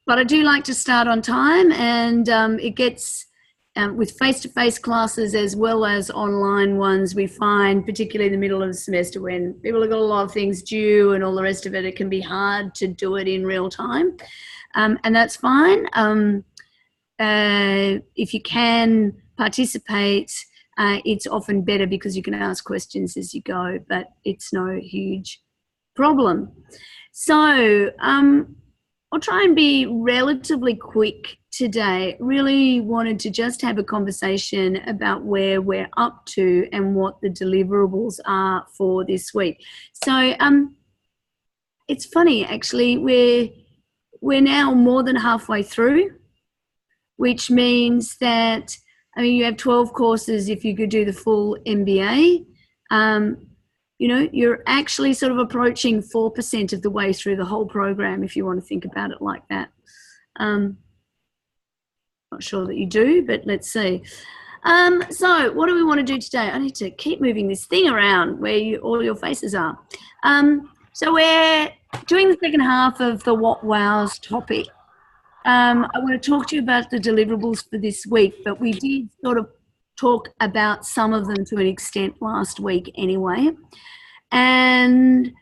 but I do like to start on time, and it gets, with face-to-face classes as well as online ones, we find, particularly in the middle of the semester when people have got a lot of things due and all the rest of it, it can be hard to do it in real time. And that's fine. If you can participate, it's often better because you can ask questions as you go, but it's no huge problem. So I'll try and be relatively quick today. Really wanted to just have a conversation about where we're up to and what the deliverables are for this week. So it's funny, actually, we're now more than halfway through, which means that, I mean, you have 12 courses if you could do the full MBA. You know, you're actually sort of approaching 4% of the way through the whole program, if you want to think about it like that. Not sure that you do, but let's see. So what do we want to do today? I need to keep moving this thing around where all your faces are. So we're doing the second half of the What Wows topic. I want to talk to you about the deliverables for this week, but we did sort of talk about some of them to an extent last week anyway. And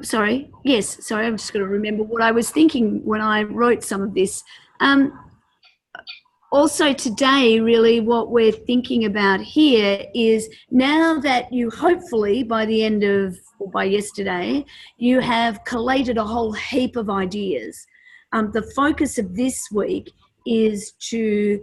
sorry, I'm just going to remember what I was thinking when I wrote some of this. Also today, really what we're thinking about here is, now that you hopefully by the end of, or by yesterday, you have collated a whole heap of ideas. The focus of this week is to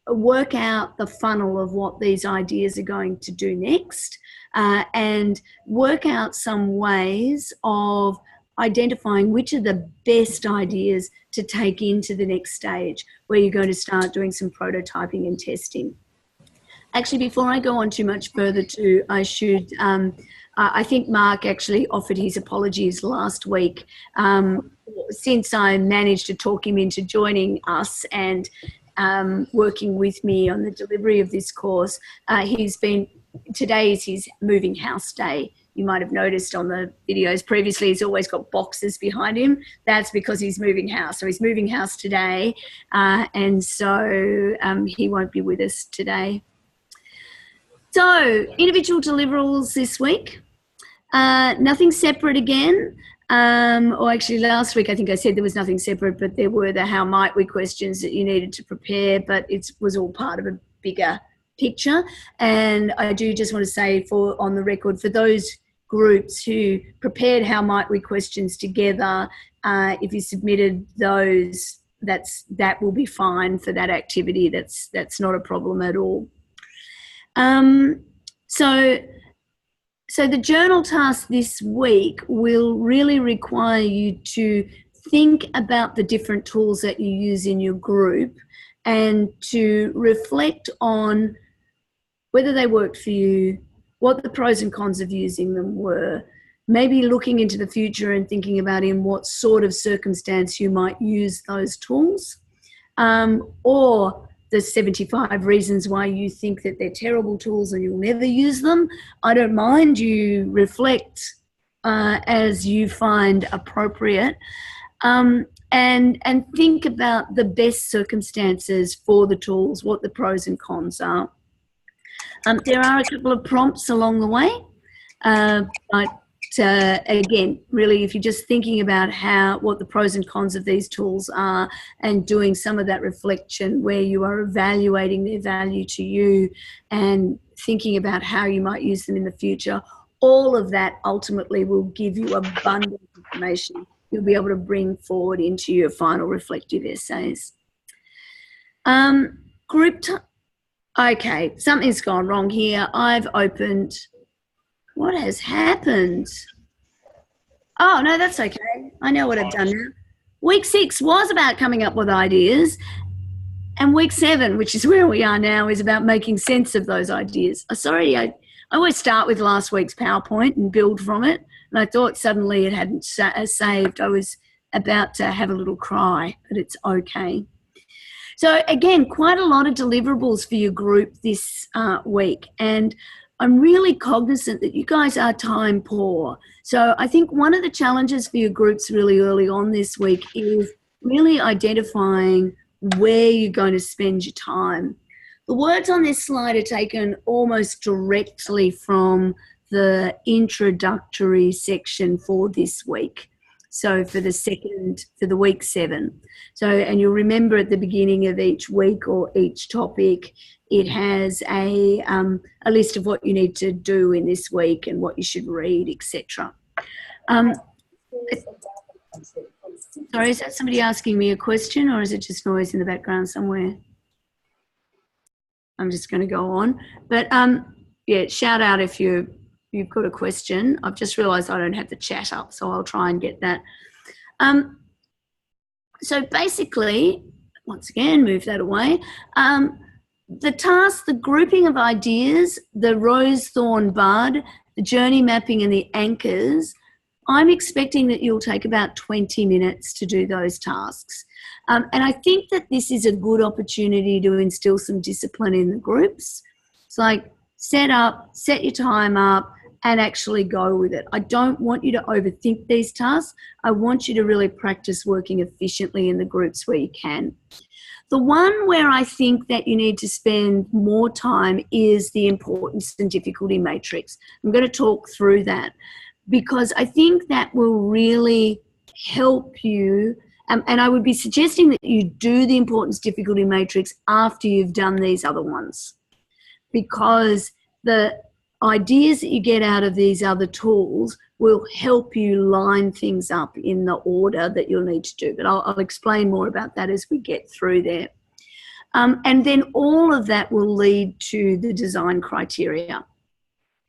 work out the funnel of what these ideas are going to do next, and work out some ways of identifying which are the best ideas to take into the next stage, where you're going to start doing some prototyping and testing. Actually, before I go on too much further too, I should, I think Mark actually offered his apologies last week. Since I managed to talk him into joining us and working with me on the delivery of this course, today is his moving house day. You might have noticed on the videos previously, he's always got boxes behind him. That's because he's moving house. So he's moving house today, and so he won't be with us today. So individual deliverables this week. Nothing separate again. Or actually last week I think I said there was nothing separate, but there were the how might we questions that you needed to prepare, but it was all part of a bigger picture. And I do just want to say, for on the record, for those groups who prepared how might we questions together, if you submitted those, that will be fine for that activity. That's not a problem at all. So the journal task this week will really require you to think about the different tools that you use in your group and to reflect on whether they worked for you, what the pros and cons of using them were, maybe looking into the future and thinking about in what sort of circumstance you might use those tools, or the 75 reasons why you think that they're terrible tools and you'll never use them. I don't mind, you reflect as you find appropriate, and think about the best circumstances for the tools, what the pros and cons are. There are a couple of prompts along the way, but again, really, if you're just thinking about what the pros and cons of these tools are and doing some of that reflection where you are evaluating their value to you and thinking about how you might use them in the future, all of that ultimately will give you abundant information you'll be able to bring forward into your final reflective essays. Okay, something's gone wrong here. I've opened... What has happened? Oh, no, that's okay. I know what I've done now. Week 6 was about coming up with ideas, and week 7, which is where we are now, is about making sense of those ideas. Sorry, I always start with last week's PowerPoint and build from it, and I thought suddenly it hadn't saved. I was about to have a little cry, but it's okay. So again, quite a lot of deliverables for your group this week, and I'm really cognizant that you guys are time poor. So I think one of the challenges for your groups really early on this week is really identifying where you're going to spend your time. The words on this slide are taken almost directly from the introductory section for this week. So for the week 7. So, and you'll remember at the beginning of each week or each topic, it has a list of what you need to do in this week and what you should read, etc. Sorry, is that somebody asking me a question, or is it just noise in the background somewhere? I'm just going to go on. But yeah, shout out if you've got a question. I've just realised I don't have the chat up, so I'll try and get that. So basically, once again, move that away. The task, the grouping of ideas, the rose, thorn, bud, the journey mapping and the anchors, I'm expecting that you'll take about 20 minutes to do those tasks. And I think that this is a good opportunity to instill some discipline in the groups. It's like set your time up and actually go with it. I don't want you to overthink these tasks. I want you to really practice working efficiently in the groups where you can. The one where I think that you need to spend more time is the importance and difficulty matrix. I'm going to talk through that because I think that will really help you. And I would be suggesting that you do the importance difficulty matrix after you've done these other ones, because the ideas that you get out of these other tools will help you line things up in the order that you'll need to do. But I'll explain more about that as we get through there. And then all of that will lead to the design criteria.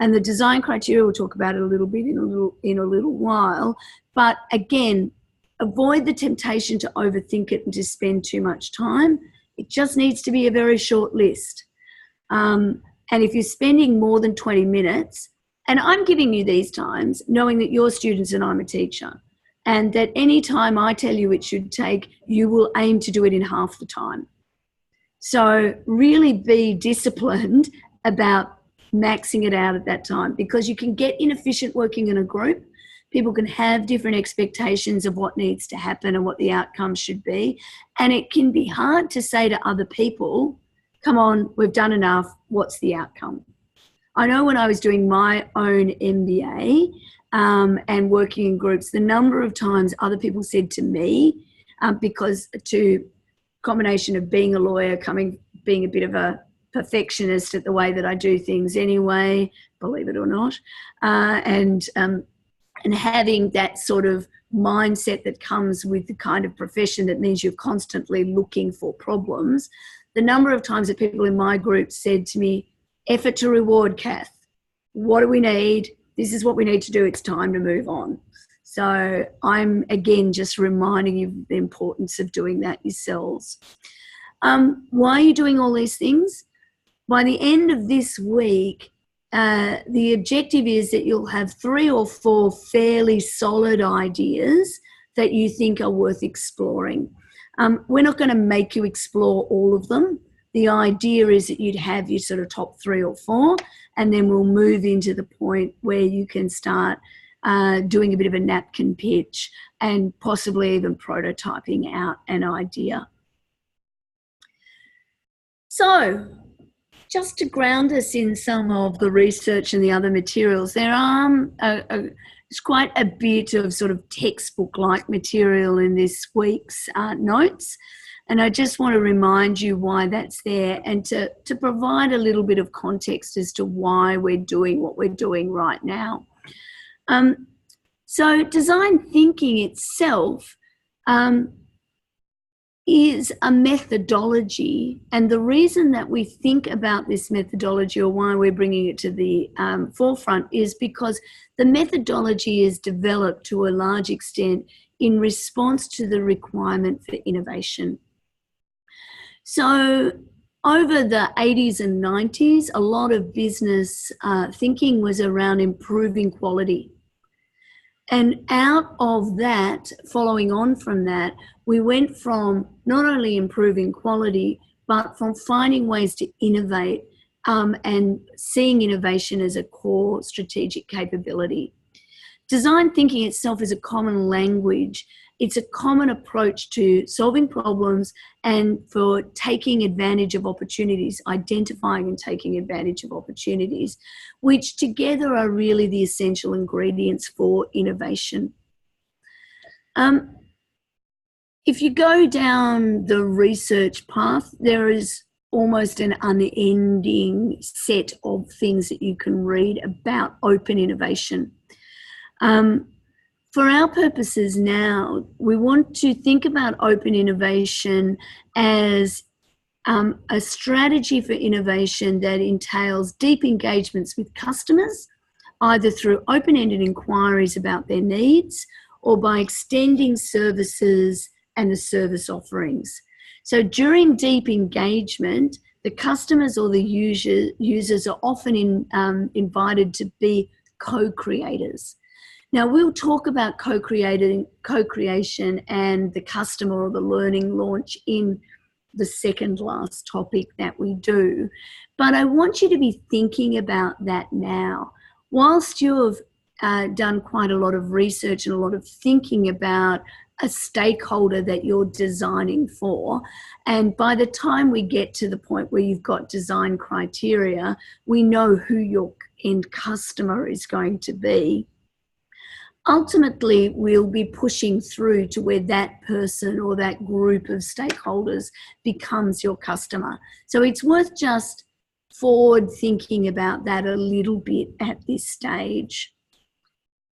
And the design criteria, we'll talk about it a little bit in a little while. But again, avoid the temptation to overthink it and to spend too much time. It just needs to be a very short list. And if you're spending more than 20 minutes, and I'm giving you these times knowing that you're students and I'm a teacher, and that any time I tell you it should take, you will aim to do it in half the time. So really be disciplined about maxing it out at that time, because you can get inefficient working in a group. People can have different expectations of what needs to happen and what the outcome should be. And it can be hard to say to other people, come on, we've done enough, what's the outcome? I know when I was doing my own MBA and working in groups, the number of times other people said to me, because to combination of being a lawyer, being a bit of a perfectionist at the way that I do things anyway, believe it or not, and having that sort of mindset that comes with the kind of profession that means you're constantly looking for problems. The number of times that people in my group said to me, effort to reward, Kath. What do we need? This is what we need to do. It's time to move on. So I'm, again, just reminding you of the importance of doing that yourselves. Why are you doing all these things? By the end of this week, the objective is that you'll have 3 or 4 fairly solid ideas that you think are worth exploring. We're not going to make you explore all of them. The idea is that you'd have your sort of top 3 or 4, and then we'll move into the point where you can start doing a bit of a napkin pitch and possibly even prototyping out an idea. So, just to ground us in some of the research and the other materials, there are there's quite a bit of sort of textbook-like material in this week's notes. And I just want to remind you why that's there and to provide a little bit of context as to why we're doing what we're doing right now. So design thinking itself is a methodology, and the reason that we think about this methodology, or why we're bringing it to the forefront, is because the methodology is developed to a large extent in response to the requirement for innovation. So over the 80s and 90s, a lot of business thinking was around improving quality. And out of that, following on from that, we went from not only improving quality, but from finding ways to innovate and seeing innovation as a core strategic capability. Design thinking itself is a common language. It's a common approach to solving problems and for taking advantage of opportunities, identifying and taking advantage of opportunities, which together are really the essential ingredients for innovation. If you go down the research path, there is almost an unending set of things that you can read about open innovation. For our purposes now, we want to think about open innovation as a strategy for innovation that entails deep engagements with customers, either through open-ended inquiries about their needs or by extending services and the service offerings. So during deep engagement, the customers or the users are often invited to be co-creators. Now, we'll talk about co-creation and the customer or the learning launch in the second last topic that we do. But I want you to be thinking about that now. Whilst you have done quite a lot of research and a lot of thinking about a stakeholder that you're designing for, and by the time we get to the point where you've got design criteria, we know who your end customer is going to be. Ultimately, we'll be pushing through to where that person or that group of stakeholders becomes your customer. So it's worth just forward thinking about that a little bit at this stage.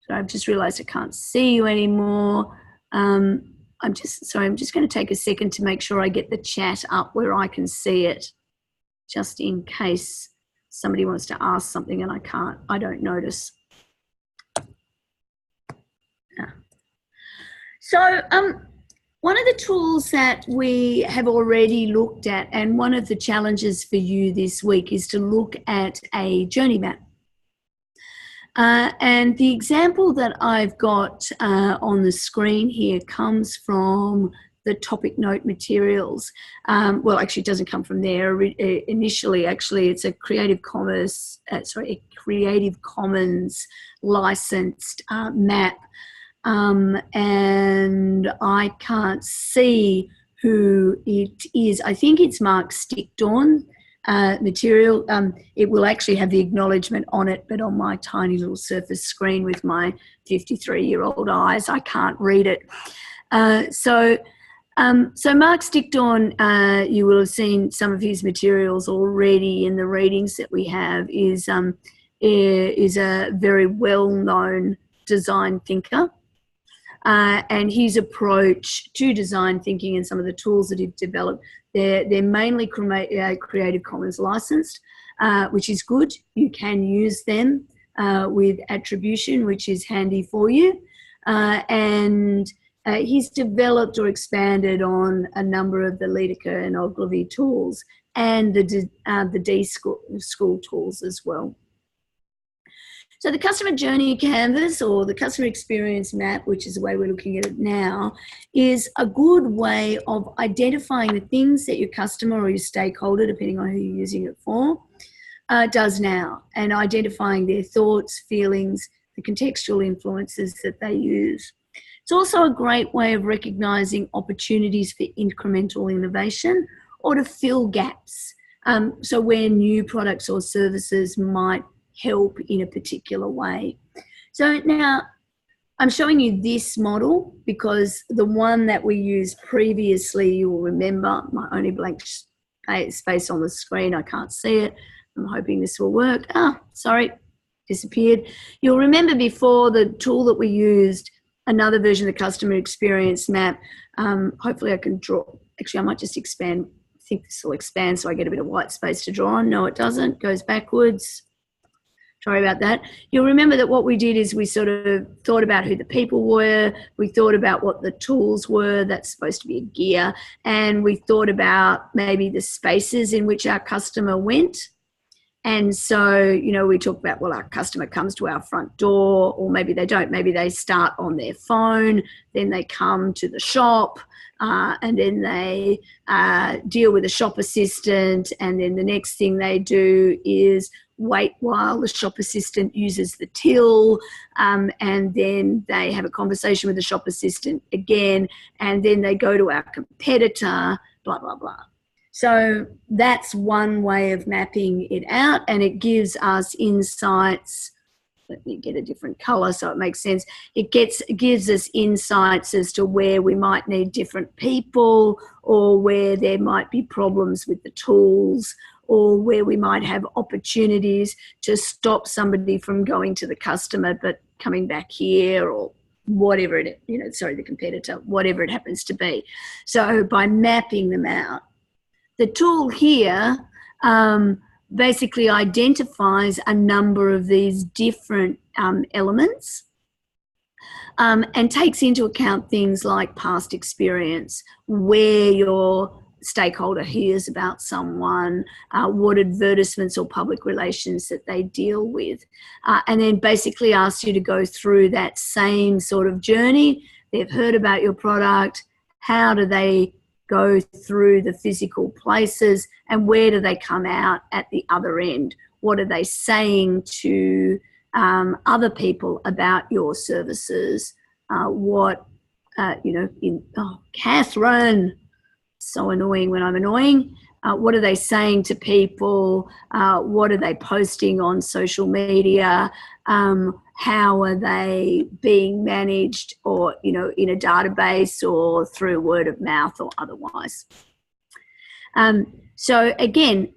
So I've just realized I can't see you anymore. I'm just going to take a second to make sure I get the chat up where I can see it, just in case somebody wants to ask something and I don't notice. So one of the tools that we have already looked at, and one of the challenges for you this week, is to look at a journey map. And the example that I've got on the screen here comes from the topic note materials. Well, actually, it doesn't come from there. Initially, actually, it's a Creative Commons licensed map. And I can't see who it is. I think it's Mark Stickdorn material. It will actually have the acknowledgement on it, but on my tiny little Surface screen with my 53-year-old eyes, I can't read it. So Mark Stickdorn, you will have seen some of his materials already in the readings that we have, is a very well-known design thinker. And his approach to design thinking and some of the tools that he's developed, they're mainly Creative Commons licensed, which is good. You can use them with attribution, which is handy for you. And he's developed or expanded on a number of the Lydekker and Ogilvy tools and the D-School tools as well. So the customer journey canvas, or the customer experience map, which is the way we're looking at it now, is a good way of identifying the things that your customer or your stakeholder, depending on who you're using it for, does now, and identifying their thoughts, feelings, the contextual influences that they use. It's also a great way of recognising opportunities for incremental innovation or to fill gaps. So where new products or services might help in a particular way. So now I'm showing you this model because the one that we used previously, you will remember, my only blank space on the screen, I can't see it. I'm hoping this will work. Sorry, disappeared. You'll remember before, the tool that we used, another version of the customer experience map. Hopefully I can draw, actually I might just expand. I think this will expand so I get a bit of white space to draw on. No, it doesn't, goes backwards. Sorry about that. You'll remember that what we did is we sort of thought about who the people were, we thought about what the tools were, that's supposed to be a gear, and we thought about maybe the spaces in which our customer went, And so, you know, we talk about, well, our customer comes to our front door, or maybe they don't. Maybe they start on their phone, then they come to the shop, and then they deal with a shop assistant, and then the next thing they do is wait while the shop assistant uses the till, and then they have a conversation with the shop assistant again, and then they go to our competitor, blah, blah, blah. So that's one way of mapping it out, and it gives us insights. Let me get a different color so it makes sense. It gives us insights as to where we might need different people, or where there might be problems with the tools, or where we might have opportunities to stop somebody from going to the customer but coming back here, or whatever it, you know, sorry, the competitor, whatever it happens to be. So by mapping them out, the tool here basically identifies a number of these different elements, and takes into account things like past experience, where your stakeholder hears about someone, what advertisements or public relations that they deal with, and then basically asks you to go through that same sort of journey. They've heard about your product. How do they go through the physical places, and where do they come out at the other end? What are they saying to other people about your services? Catherine, so annoying when I'm annoying. What are they saying to people? What are they posting on social media? How are they being managed, or, you know, in a database or through word of mouth or otherwise? So again,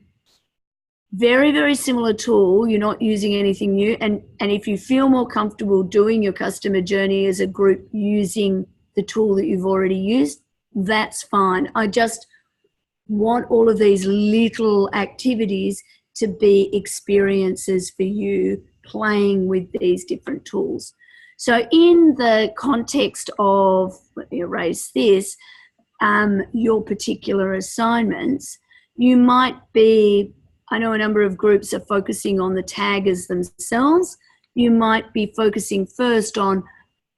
very, very similar tool. You're not using anything new. And if you feel more comfortable doing your customer journey as a group using the tool that you've already used, that's fine. I just want all of these little activities to be experiences for you playing with these different tools. So in the context of, let me erase this, your particular assignments, you might be, I know a number of groups are focusing on the taggers themselves. You might be focusing first on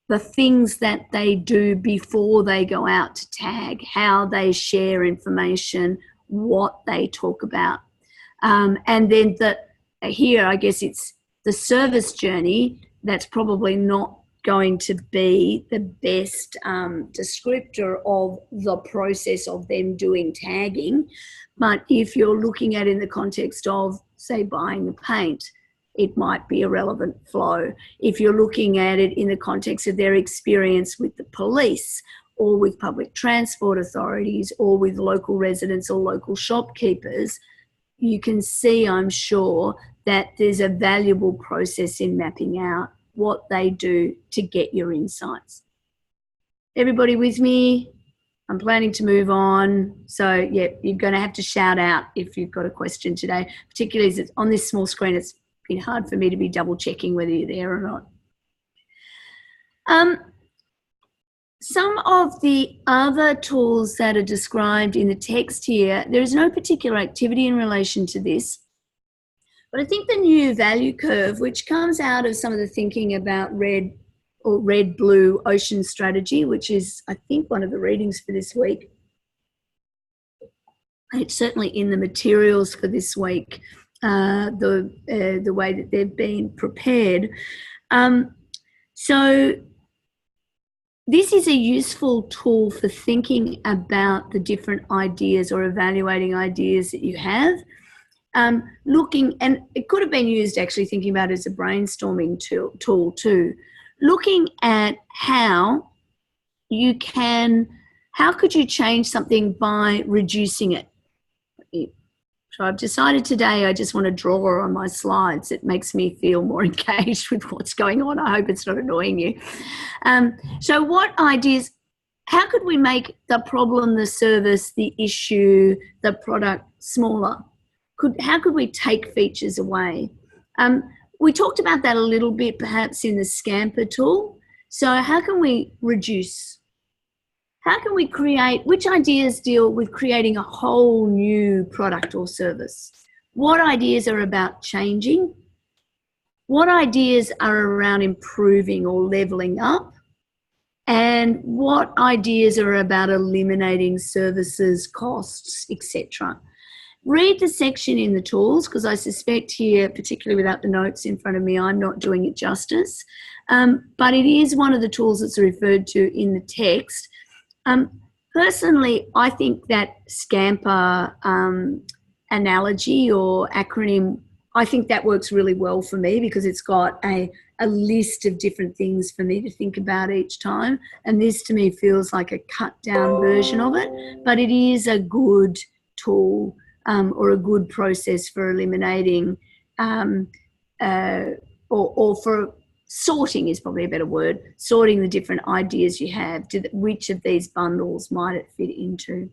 the things that they do before they go out to tag, how they share information, what they talk about. And then here, I guess it's the service journey. That's probably not going to be the best descriptor of the process of them doing tagging. But if you're looking at it in the context of, say, buying the paint, it might be a relevant flow. If you're looking at it in the context of their experience with the police, or with public transport authorities, or with local residents or local shopkeepers, you can see, I'm sure, that there's a valuable process in mapping out what they do to get your insights. Everybody with me? I'm planning to move on. So, yeah, you're going to have to shout out if you've got a question today, particularly as it's on this small screen. It's been hard for me to be double checking whether you're there or not. Some of the other tools that are described in the text here, there is no particular activity in relation to this, but I think the new value curve, which comes out of some of the thinking about red-blue ocean strategy, which is, I think, one of the readings for this week. It's certainly in the materials for this week, the way that they've been prepared. So this is a useful tool for thinking about the different ideas or evaluating ideas that you have. Looking, and it could have been used actually thinking about it as a brainstorming tool too. Looking at how could you change something by reducing it? So I've decided today I just want to draw on my slides. It makes me feel more engaged with what's going on. I hope it's not annoying you. So what ideas, how could we make the problem, the service, the issue, the product smaller? How could we take features away? We talked about that a little bit perhaps in the Scamper tool. So how can we reduce? How can we create, which ideas deal with creating a whole new product or service? what ideas are about changing, what ideas are around improving or leveling up, and what ideas are about eliminating services, costs, etc. Read the section in the tools, because I suspect here, particularly without the notes in front of me, I'm not doing it justice. But it is one of the tools that's referred to in the text. Personally, I think that Scamper analogy or acronym, I think that works really well for me, because it's got a list of different things for me to think about each time. And this to me feels like a cut down version of it, but it is a good tool or a good process for eliminating or for sorting is probably a better word, sorting the different ideas you have, which of these bundles might it fit into.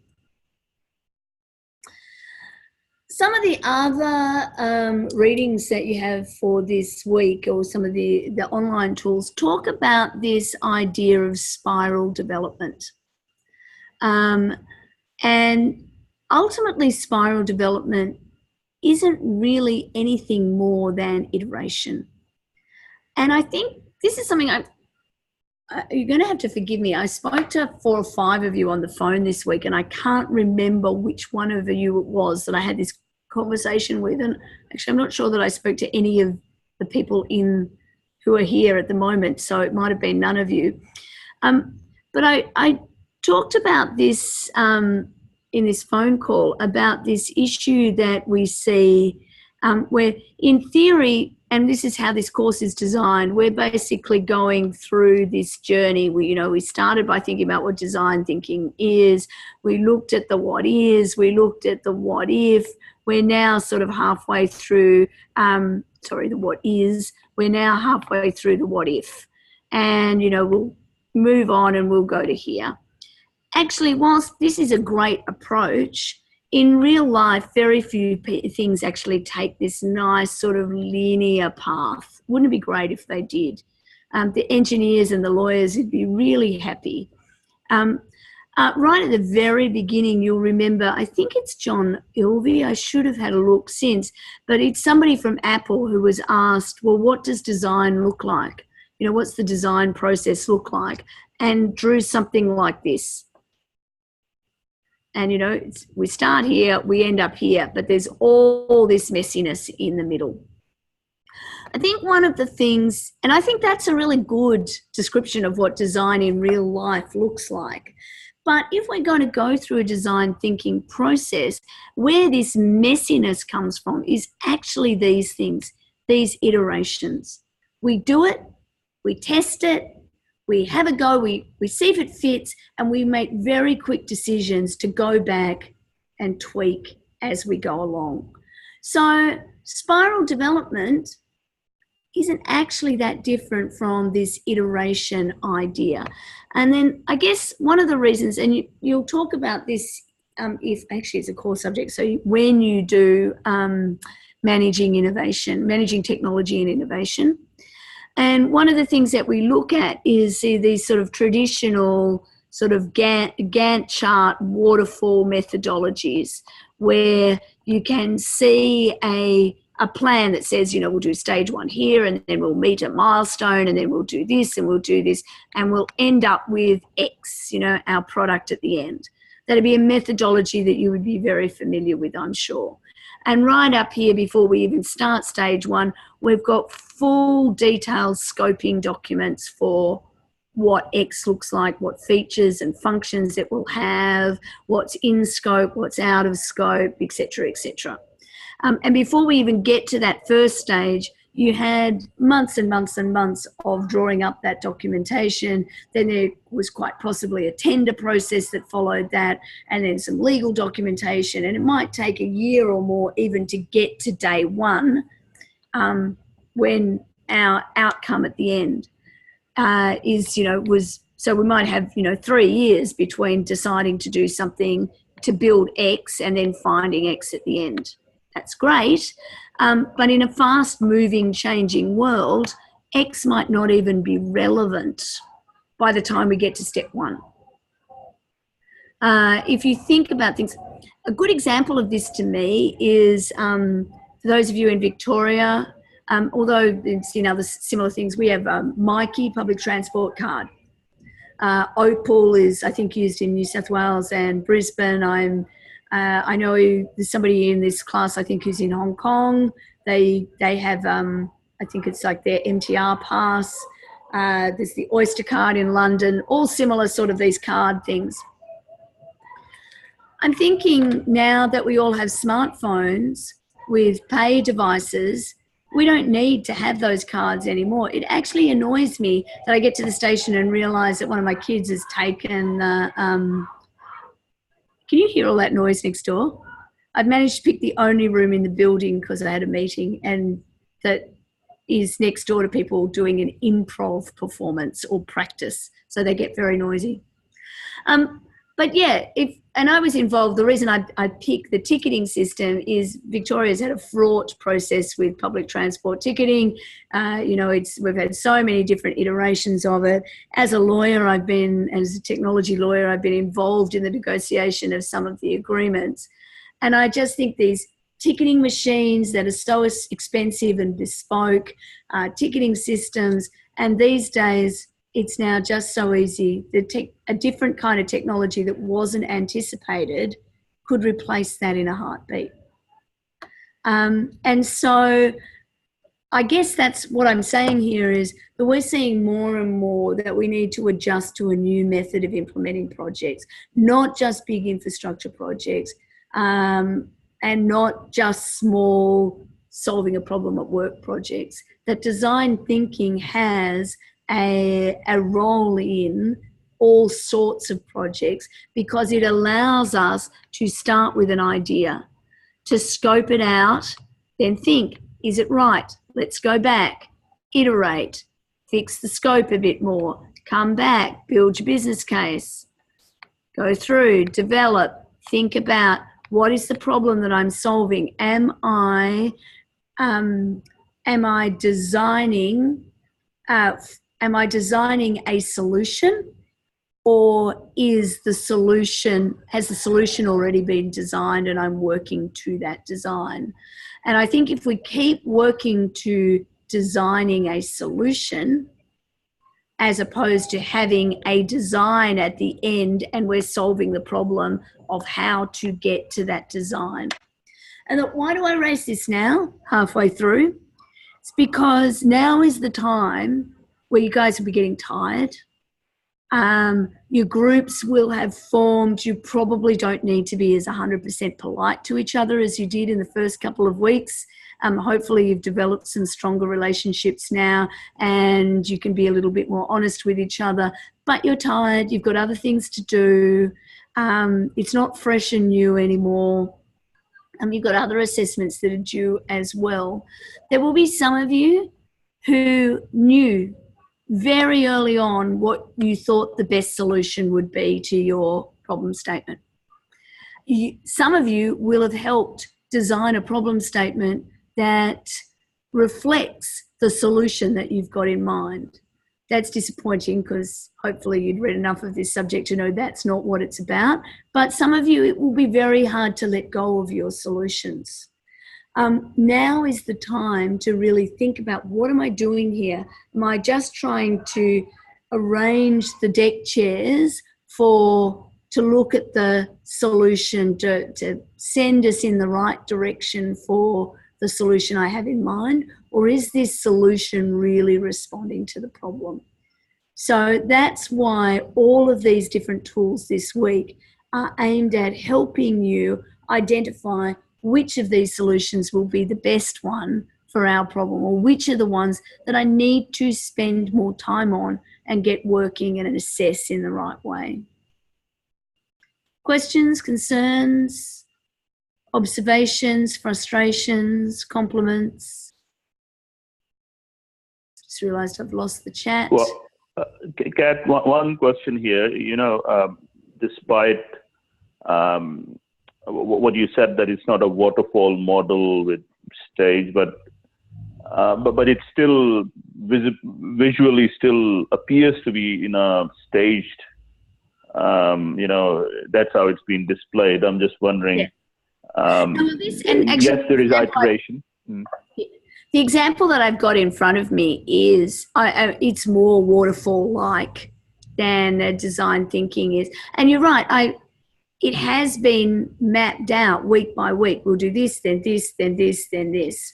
Some of the other readings that you have for this week, or some of the online tools, talk about this idea of spiral development. And ultimately, spiral development isn't really anything more than iteration. And I think this is something you're going to have to forgive me. I spoke to 4 or 5 of you on the phone this week, and I can't remember which one of you it was that I had this conversation with. And actually, I'm not sure that I spoke to any of the people who are here at the moment, so it might have been none of you. But I talked about this in this phone call, about this issue that we see where, in theory, and this is how this course is designed, we're basically going through this journey. We started by thinking about what design thinking is. We looked at the what is. We looked at the what if. We're now sort of halfway through, the what is. We're now halfway through the what if. And, we'll move on and we'll go to here. Actually, whilst this is a great approach, in real life, very few things actually take this nice sort of linear path. Wouldn't it be great if they did? The engineers and the lawyers would be really happy. Right at the very beginning, you'll remember, I think it's John Ilvey, I should have had a look since, but it's somebody from Apple who was asked, well, what does design look like? What's the design process look like? And drew something like this. And, we start here, we end up here, but there's all this messiness in the middle. I think one of the things, and I think that's a really good description of what design in real life looks like. But if we're going to go through a design thinking process, where this messiness comes from is actually these things, these iterations. We do it, we test it, we have a go, we see if it fits, and we make very quick decisions to go back and tweak as we go along. So spiral development isn't actually that different from this iteration idea. And then I guess one of the reasons, and you'll talk about this if actually it's a core subject, so when you do managing innovation, managing technology and innovation. And one of the things that we look at is these sort of traditional sort of Gantt chart waterfall methodologies, where you can see a plan that says, we'll do stage 1 here, and then we'll meet a milestone, and then we'll do this, and we'll do this, and we'll end up with X, our product at the end. That'd be a methodology that you would be very familiar with, I'm sure. And right up here, before we even start stage 1, we've got full detailed scoping documents for what X looks like, what features and functions it will have, what's in scope, what's out of scope, etc., etc. And before we even get to that first stage, you had months and months and months of drawing up that documentation. Then there was quite possibly a tender process that followed that, and then some legal documentation. And it might take a year or more even to get to day 1 when our outcome at the end was, so we might have, 3 years between deciding to do something to build X and then finding X at the end. That's great. But in a fast-moving, changing world, X might not even be relevant by the time we get to step 1. If you think about things, a good example of this to me is for those of you in Victoria, although it's other similar things, we have Mikey public transport card. Opal is, I think, used in New South Wales and Brisbane. I know there's somebody in this class, I think, who's in Hong Kong. They have, I think it's like their MTR pass. There's the Oyster card in London, all similar sort of these card things. I'm thinking now that we all have smartphones with pay devices, we don't need to have those cards anymore. It actually annoys me that I get to the station and realise that one of my kids has taken can you hear all that noise next door? I've managed to pick the only room in the building because I had a meeting, and that is next door to people doing an improv performance or practice. So they get very noisy. But yeah, and I was involved. The reason I picked the ticketing system is Victoria's had a fraught process with public transport ticketing. We've had so many different iterations of it. As a lawyer, as a technology lawyer, I've been involved in the negotiation of some of the agreements. And I just think these ticketing machines that are so expensive and bespoke, ticketing systems, and these days, it's now just so easy. A different kind of technology that wasn't anticipated could replace that in a heartbeat. And so I guess that's what I'm saying here is that we're seeing more and more that we need to adjust to a new method of implementing projects, not just big infrastructure projects, and not just small solving a problem at work projects. That design thinking has a role in all sorts of projects because it allows us to start with an idea, to scope it out, then think, is it right? Let's go back, iterate, fix the scope a bit more, come back, build your business case, go through, develop, think about what is the problem that I'm solving? Am I designing a solution, or has the solution already been designed and I'm working to that design? And I think if we keep working to designing a solution as opposed to having a design at the end and we're solving the problem of how to get to that design. And why do I raise this now, halfway through? It's because now is the time where you guys will be getting tired. Your groups will have formed. You probably don't need to be as 100% polite to each other as you did in the first couple of weeks. Hopefully you've developed some stronger relationships now and you can be a little bit more honest with each other, but you're tired, you've got other things to do. It's not fresh and new anymore. You've got other assessments that are due as well. There will be some of you who knew very early on what you thought the best solution would be to your problem statement. Some of you will have helped design a problem statement that reflects the solution that you've got in mind. That's disappointing because hopefully you'd read enough of this subject to know that's not what it's about. But some of you, it will be very hard to let go of your solutions. Now is the time to really think about, what am I doing here? Am I just trying to arrange the deck chairs to look at the solution, to send us in the right direction for the solution I have in mind? Or is this solution really responding to the problem? So that's why all of these different tools this week are aimed at helping you identify which of these solutions will be the best one for our problem, or which are the ones that I need to spend more time on and get working and assess in the right way. Questions, concerns, observations, frustrations, compliments? Just realised I've lost the chat. Well, Kat, one question here. Despite what you said, that it's not a waterfall model with stage, but it still visually still appears to be in a staged That's how it's been displayed. I'm just wondering. Yes, there is iteration. The example that I've got in front of me is it's more waterfall-like than design thinking is. And you're right, it has been mapped out week by week. We'll do this, then this, then this, then this.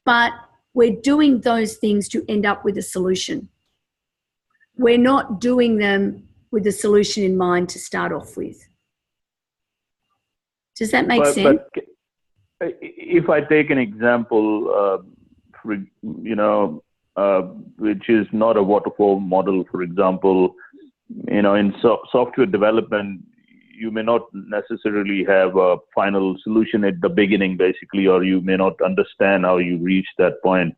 But we're doing those things to end up with a solution. We're not doing them with a solution in mind to start off with. Does that make sense? But if I take an example, which is not a waterfall model, for example, in software development, you may not necessarily have a final solution at the beginning, basically, or you may not understand how you reach that point.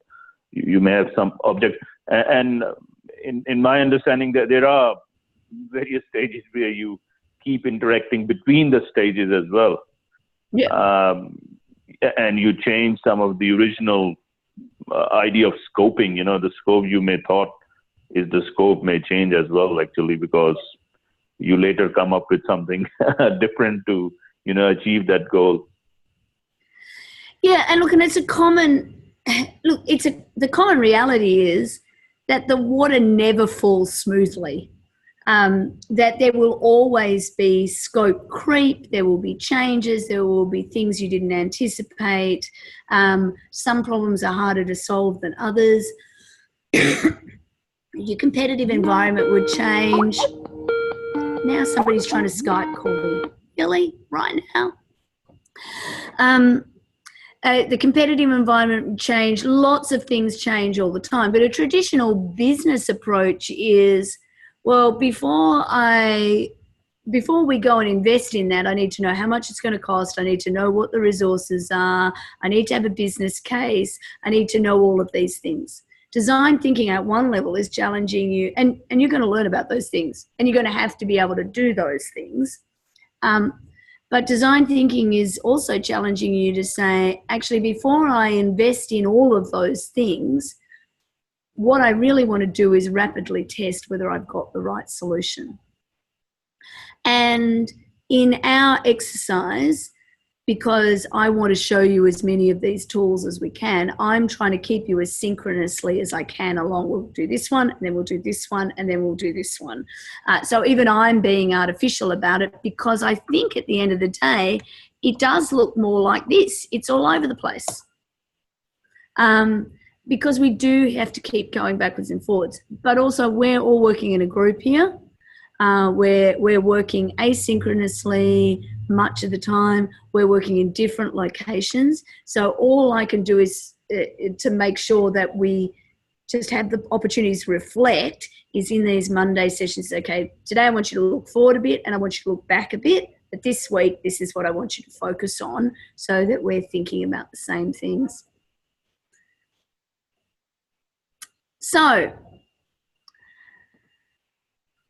You may have some object. And in my understanding, that there are various stages where you keep interacting between the stages as well. Yeah. And you change some of the original idea of scoping. The scope you may thought is the scope may change as well, actually, because you later come up with something different to, achieve that goal. Yeah, and look, and it's a common, the common reality is that the water never falls smoothly. That there will always be scope creep, there will be changes, there will be things you didn't anticipate. Some problems are harder to solve than others. Your competitive environment would change. Now somebody's trying to Skype call me. Really? Right now? The competitive environment would change. Lots of things change all the time. But a traditional business approach is, well, before we go and invest in that, I need to know how much it's going to cost. I need to know what the resources are. I need to have a business case. I need to know all of these things. Design thinking at one level is challenging you, and you're going to learn about those things, and you're going to have to be able to do those things. But design thinking is also challenging you to say, actually, before I invest in all of those things, what I really want to do is rapidly test whether I've got the right solution. And in our exercise, because I want to show you as many of these tools as we can, I'm trying to keep you as synchronously as I can along. We'll do this one, and then we'll do this one, and then we'll do this one. So even I'm being artificial about it, because I think at the end of the day, it does look more like this. It's all over the place. Because we do have to keep going backwards and forwards. But also we're all working in a group here. We're working asynchronously much of the time. We're working in different locations. So all I can do is to make sure that we just have the opportunities to reflect is in these Monday sessions. Okay, today I want you to look forward a bit and I want you to look back a bit. But this week, this is what I want you to focus on so that we're thinking about the same things. So,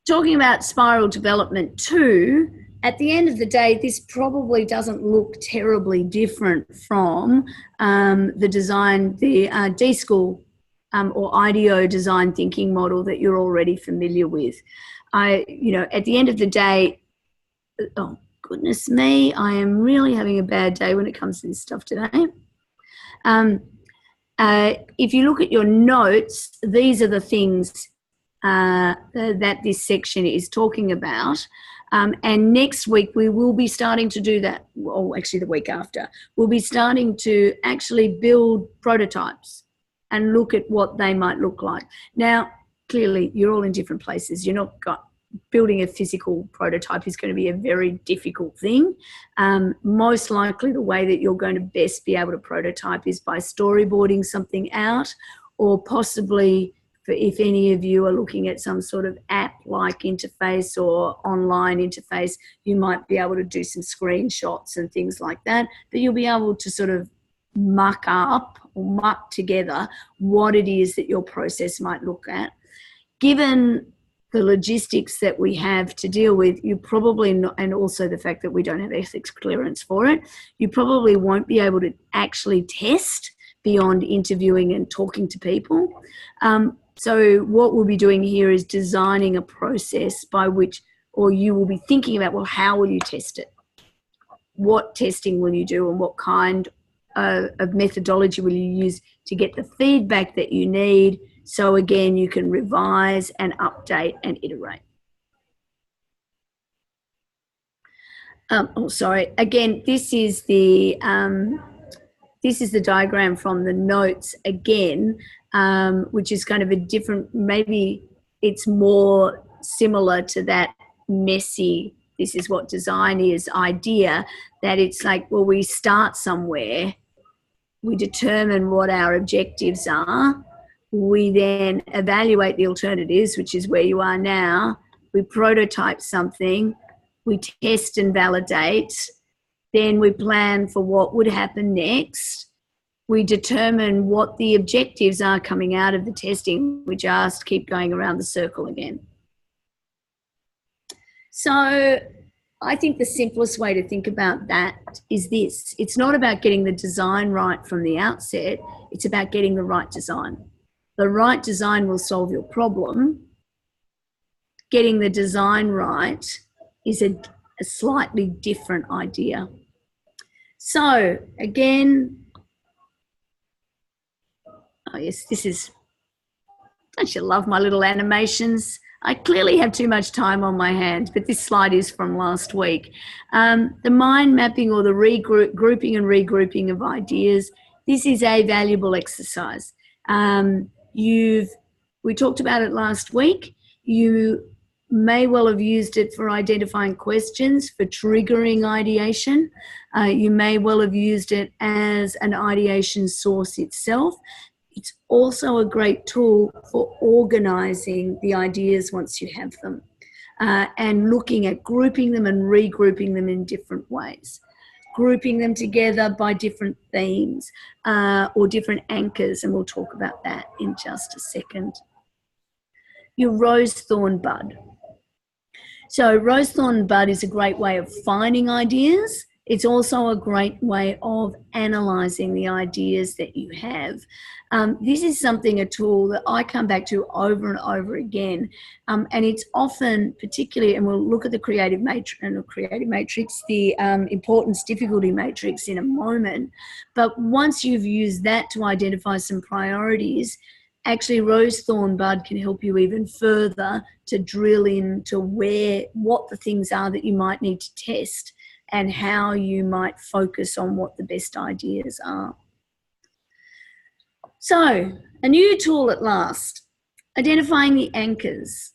talking about spiral development 2, at the end of the day, this probably doesn't look terribly different from the D-School or IDEO design thinking model that you're already familiar with. At the end of the day, oh goodness me, I am really having a bad day when it comes to this stuff today. If you look at your notes, these are the things that this section is talking about. And next week we will be starting to do that, or actually the week after, we'll be starting to actually build prototypes and look at what they might look like. Now, clearly you're all in different places. Building a physical prototype is going to be a very difficult thing. Most likely the way that you're going to best be able to prototype is by storyboarding something out, or possibly if any of you are looking at some sort of app-like interface or online interface, you might be able to do some screenshots and things like that, but you'll be able to sort of muck up or muck together what it is that your process might look at. Given the logistics that we have to deal with, you probably not, and also the fact that we don't have ethics clearance for it, you probably won't be able to actually test beyond interviewing and talking to people. So what we'll be doing here is designing a process by which or you will be thinking about, well, how will you test it? What testing will you do, and what kind of methodology will you use to get the feedback that you need, so again you can revise and update and iterate. Again, this is the diagram from the notes again, which is kind of a different, maybe it's more similar to that messy, this is what design is idea, that it's like, well, we start somewhere, we determine what our objectives are, we then evaluate the alternatives, which is where you are now, we prototype something, we test and validate, then we plan for what would happen next, we determine what the objectives are coming out of the testing, we just keep going around the circle again. So I think the simplest way to think about that is this. It's not about getting the design right from the outset. It's about getting the right design. The right design will solve your problem. Getting the design right is a slightly different idea. So again, oh yes, this is, don't you love my little animations? I clearly have too much time on my hands, but this slide is from last week. The mind mapping, or the grouping and regrouping of ideas, this is a valuable exercise. We talked about it last week. You may well have used it for identifying questions, for triggering ideation. You may well have used it as an ideation source itself. It's also a great tool for organising the ideas once you have them, and looking at grouping them and regrouping them in different ways. Grouping them together by different themes or different anchors, and we'll talk about that in just a second. Your rose thorn bud. So rose thorn bud is a great way of finding ideas. It's also a great way of analysing the ideas that you have. This is a tool that I come back to over and over again. And it's often, particularly, and we'll look at the creative matrix, the importance difficulty matrix in a moment. But once you've used that to identify some priorities, actually rose thorn bud can help you even further to drill into what the things are that you might need to test, and how you might focus on what the best ideas are. So, a new tool at last, identifying the anchors.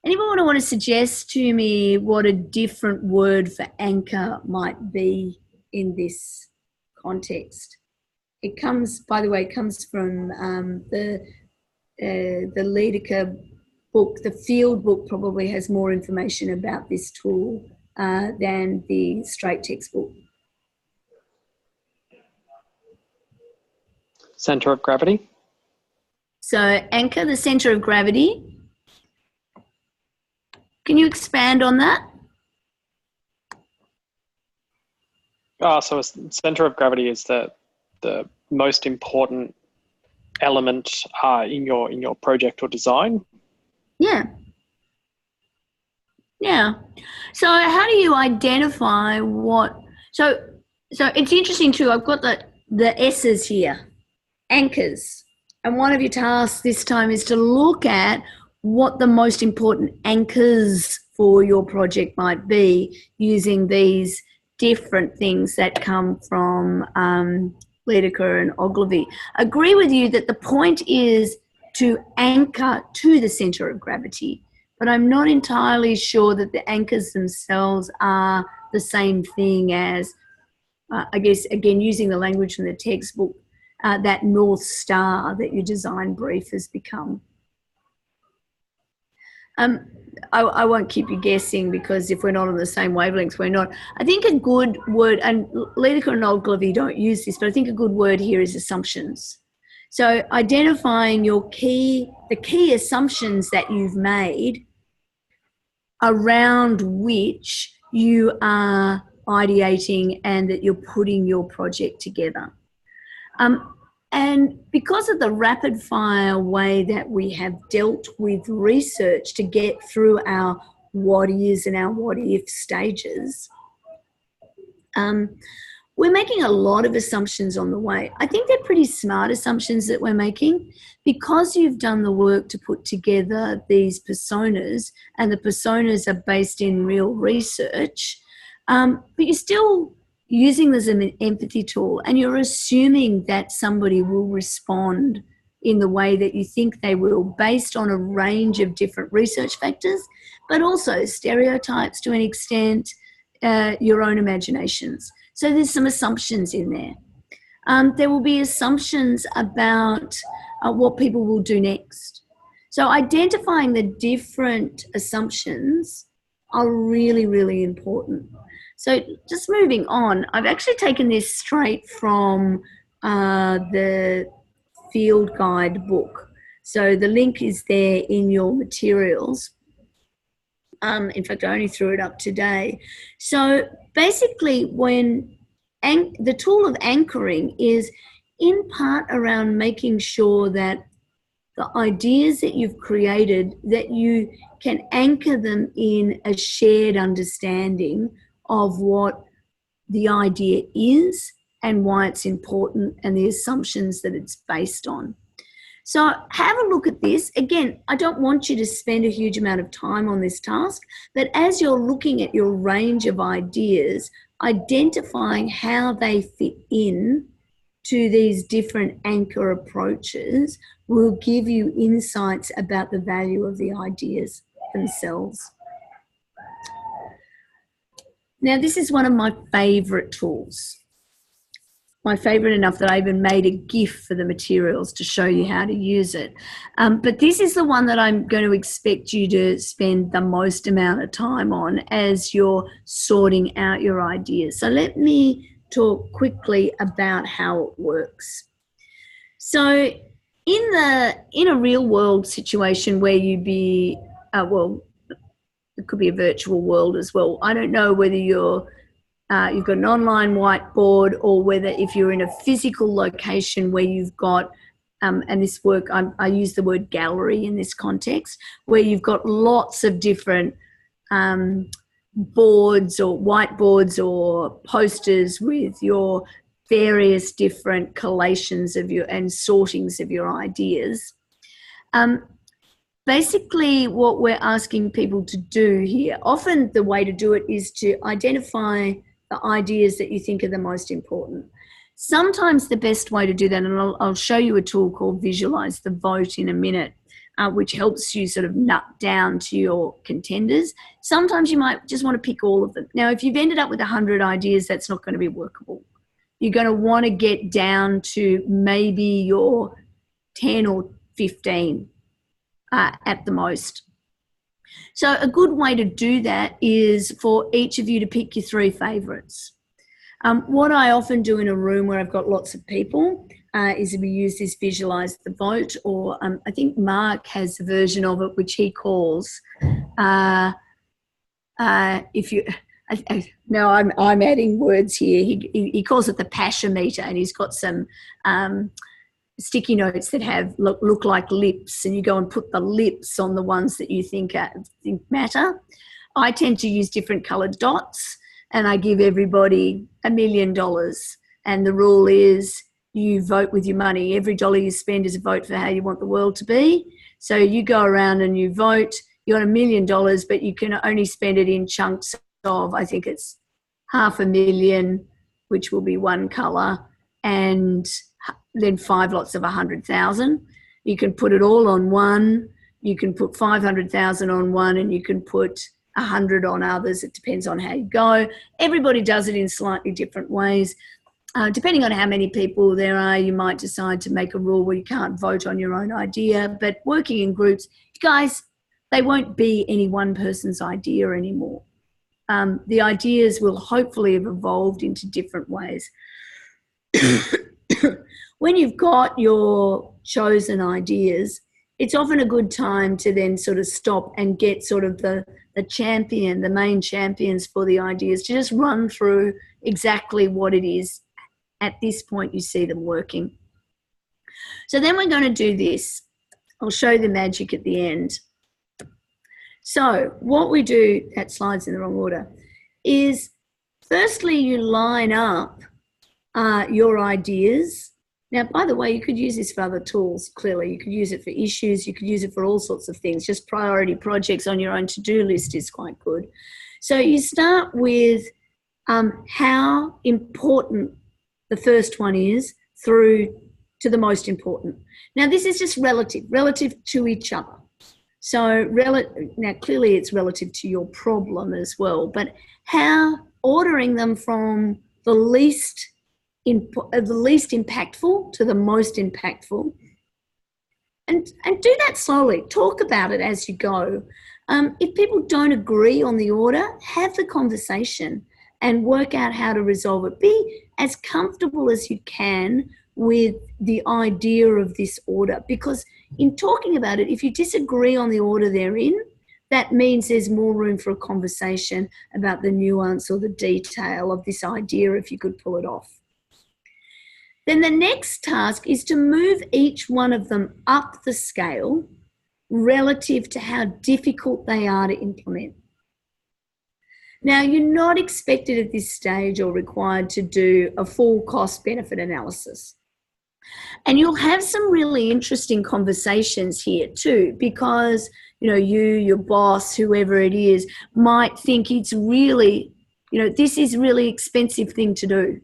Anyone want to suggest to me what a different word for anchor might be in this context? It comes, by the way, from the Lydekker book. The field book probably has more information about this tool than the straight textbook. Center of gravity. So anchor, the center of gravity. Can you expand on that? So a center of gravity is the most important element in your project or design. Yeah. Yeah. So how do you identify what? So it's interesting too. I've got the S's here, anchors, and one of your tasks this time is to look at what the most important anchors for your project might be, using these different things that come from Lydekker and Ogilvy. Agree with you that the point is to anchor to the center of gravity, but I'm not entirely sure that the anchors themselves are the same thing as, I guess, again, using the language from the textbook, that North Star that your design brief has become. I won't keep you guessing, because if we're not on the same wavelengths, we're not. I think a good word, and Lydekker and Ogilvy don't use this, but I think a good word here is assumptions. So identifying the key assumptions that you've made around which you are ideating and that you're putting your project together. And because of the rapid fire way that we have dealt with research to get through our what is and our what if stages, we're making a lot of assumptions on the way. I think they're pretty smart assumptions that we're making because you've done the work to put together these personas, and the personas are based in real research, but you're still using this as an empathy tool, and you're assuming that somebody will respond in the way that you think they will based on a range of different research factors, but also stereotypes to an extent, your own imaginations. So there's some assumptions in there. There will be assumptions about what people will do next. So identifying the different assumptions are really, really important. So just moving on, I've actually taken this straight from the Field Guide book. So the link is there in your materials. In fact, I only threw it up today. So basically, when the tool of anchoring is in part around making sure that the ideas that you've created, that you can anchor them in a shared understanding of what the idea is and why it's important and the assumptions that it's based on. So have a look at this. Again, I don't want you to spend a huge amount of time on this task, but as you're looking at your range of ideas, identifying how they fit in to these different anchor approaches will give you insights about the value of the ideas themselves. Now, this is one of my favorite tools. My favorite enough that I even made a GIF for the materials to show you how to use it. But this is the one that I'm going to expect you to spend the most amount of time on as you're sorting out your ideas. So let me talk quickly about how it works. So in a real world situation where you'd be, well, it could be a virtual world as well. I don't know whether you've got an online whiteboard or whether if you're in a physical location where you've got, and this work, I use the word gallery in this context, where you've got lots of different boards or whiteboards or posters with your various different collations of your and sortings of your ideas. Basically, what we're asking people to do here, often the way to do it is to identify the ideas that you think are the most important. Sometimes the best way to do that, and I'll show you a tool called Visualize the Vote in a minute, which helps you sort of nut down to your contenders. Sometimes you might just want to pick all of them. Now, if you've ended up with 100 ideas, that's not going to be workable. You're going to want to get down to maybe your 10 or 15 at the most. So a good way to do that is for each of you to pick your 3 favourites. What I often do in a room where I've got lots of people is we use this Visualize the Vote, or I think Mark has a version of it which he calls, I'm adding words here. He calls it the Passiometer, and he's got some sticky notes that have look like lips, and you go and put the lips on the ones that you think matter. I tend to use different coloured dots, and I give everybody $1 million. And the rule is you vote with your money. Every dollar you spend is a vote for how you want the world to be. So you go around and you vote. You got $1 million, but you can only spend it in chunks of, I think it's $500,000, which will be one colour, and then 5 lots of 100,000. You can put it all on one. You can put 500,000 on one, and you can put 100 on others. It depends on how you go. Everybody does it in slightly different ways. Depending on how many people there are, you might decide to make a rule where you can't vote on your own idea. But working in groups, guys, they won't be any one person's idea anymore. The ideas will hopefully have evolved into different ways. When you've got your chosen ideas, it's often a good time to then sort of stop and get sort of the champion, the main champions for the ideas, to just run through exactly what it is at this point you see them working. So then we're going to do this. I'll show the magic at the end. So what we do, that slide's in the wrong order, is firstly you line up your ideas. Now, by the way, you could use this for other tools, clearly. You could use it for issues. You could use it for all sorts of things. Just priority projects on your own to-do list is quite good. So you start with how important the first one is through to the most important. Now, this is just relative to each other. So now, clearly it's relative to your problem as well, but how ordering them from the least impactful to the most impactful, and do that slowly. Talk about it as you go. If people don't agree on the order, have the conversation and work out how to resolve it. Be as comfortable as you can with the idea of this order, because in talking about it, if you disagree on the order they're in, that means there's more room for a conversation about the nuance or the detail of this idea if you could pull it off. Then the next task is to move each one of them up the scale relative to how difficult they are to implement. Now, you're not expected at this stage or required to do a full cost benefit analysis. And you'll have some really interesting conversations here too, because you, your boss, whoever it is, might think it's really, this is a really expensive thing to do.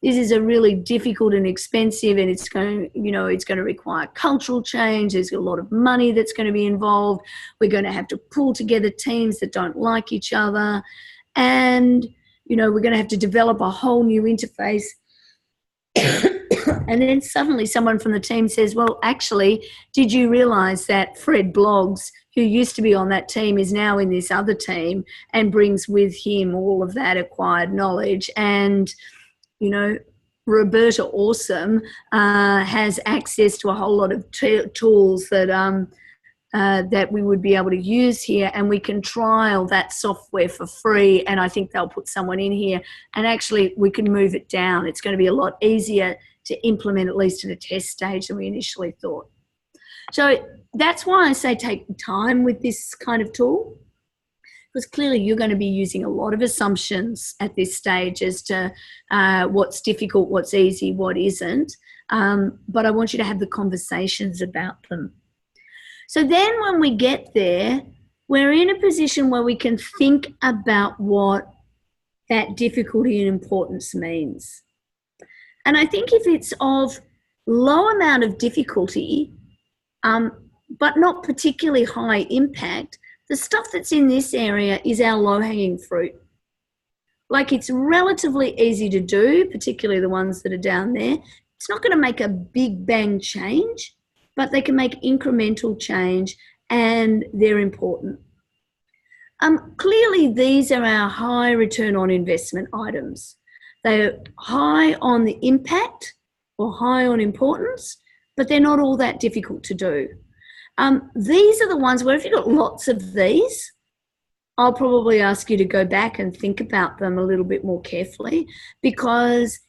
This is a really difficult and expensive, and it's going to require cultural change. There's a lot of money that's going to be involved. We're going to have to pull together teams that don't like each other. And, we're going to have to develop a whole new interface. And then suddenly someone from the team says, well, actually, did you realize that Fred Bloggs, who used to be on that team, is now in this other team and brings with him all of that acquired knowledge? And, Roberta Awesome has access to a whole lot of tools that that we would be able to use here, and we can trial that software for free, and I think they'll put someone in here, and actually we can move it down. It's going to be a lot easier to implement, at least at a test stage, than we initially thought. So that's why I say take time with this kind of tool, because clearly you're going to be using a lot of assumptions at this stage as to what's difficult, what's easy, what isn't. But I want you to have the conversations about them. So then when we get there, we're in a position where we can think about what that difficulty and importance means. And I think if it's of low amount of difficulty, but not particularly high impact, the stuff that's in this area is our low-hanging fruit. Like, it's relatively easy to do, particularly the ones that are down there. It's not going to make a big bang change, but they can make incremental change, and they're important. Clearly, these are our high return on investment items. They're high on the impact or high on importance, but they're not all that difficult to do. These are the ones where if you've got lots of these, I'll probably ask you to go back and think about them a little bit more carefully, because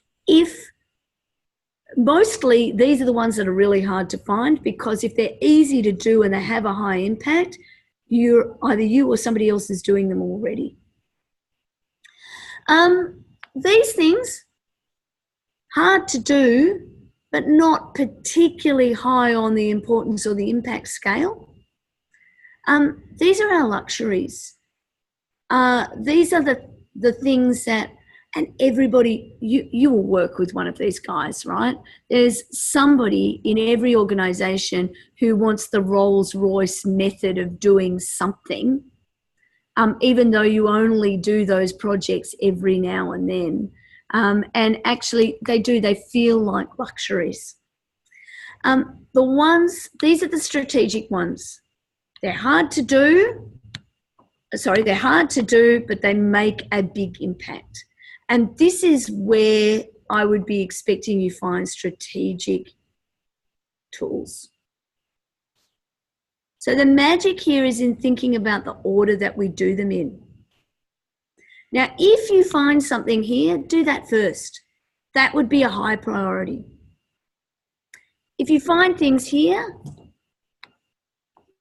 mostly these are the ones that are really hard to find, because if they're easy to do and they have a high impact, either you or somebody else is doing them already. These things, hard to do, but not particularly high on the importance or the impact scale. These are our luxuries. These are the things that, and everybody, you will work with one of these guys, right? There's somebody in every organisation who wants the Rolls-Royce method of doing something, even though you only do those projects every now and then. And actually they feel like luxuries. These are the strategic ones. They're hard to do, but they make a big impact. And this is where I would be expecting you find strategic tools. So the magic here is in thinking about the order that we do them in. Now, if you find something here, do that first. That would be a high priority. If you find things here,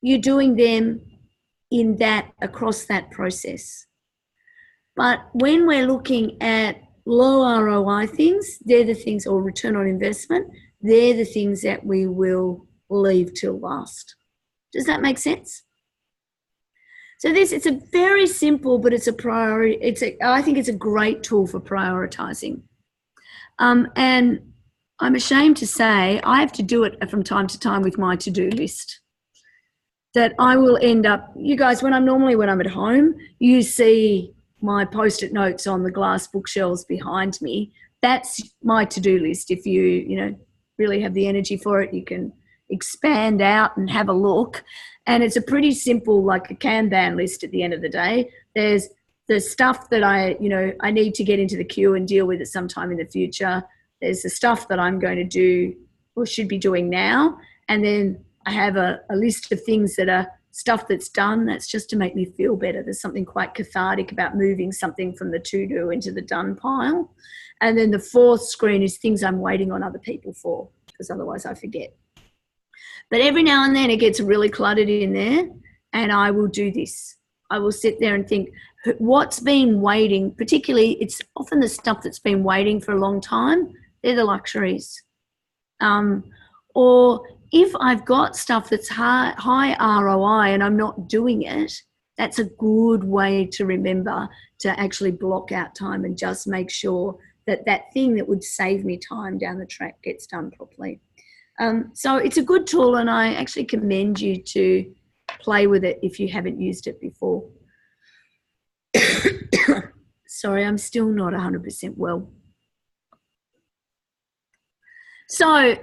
you're doing them in that across that process. But when we're looking at low ROI things, they're the things, or return on investment, they're the things that we will leave till last. Does that make sense? So it's a very simple, but it's a priority. I think it's a great tool for prioritizing. And I'm ashamed to say I have to do it from time to time with my to-do list. That I will end up, you guys, when I'm at home, you see my post-it notes on the glass bookshelves behind me. That's my to-do list. If you really have the energy for it, you can expand out and have a look. And it's a pretty simple, like a Kanban list at the end of the day. There's the stuff that I need to get into the queue and deal with at some time in the future. There's the stuff that I'm going to do or should be doing now. And then I have a list of things that are stuff that's done. That's just to make me feel better. There's something quite cathartic about moving something from the to-do into the done pile. And then the fourth screen is things I'm waiting on other people for, because otherwise I forget. But every now and then it gets really cluttered in there, and I will do this. I will sit there and think, what's been waiting, particularly it's often the stuff that's been waiting for a long time, they're the luxuries. Or if I've got stuff that's high ROI and I'm not doing it, that's a good way to remember to actually block out time and just make sure that that thing that would save me time down the track gets done properly. So it's a good tool, and I actually commend you to play with it if you haven't used it before. Sorry, I'm still not 100% well. So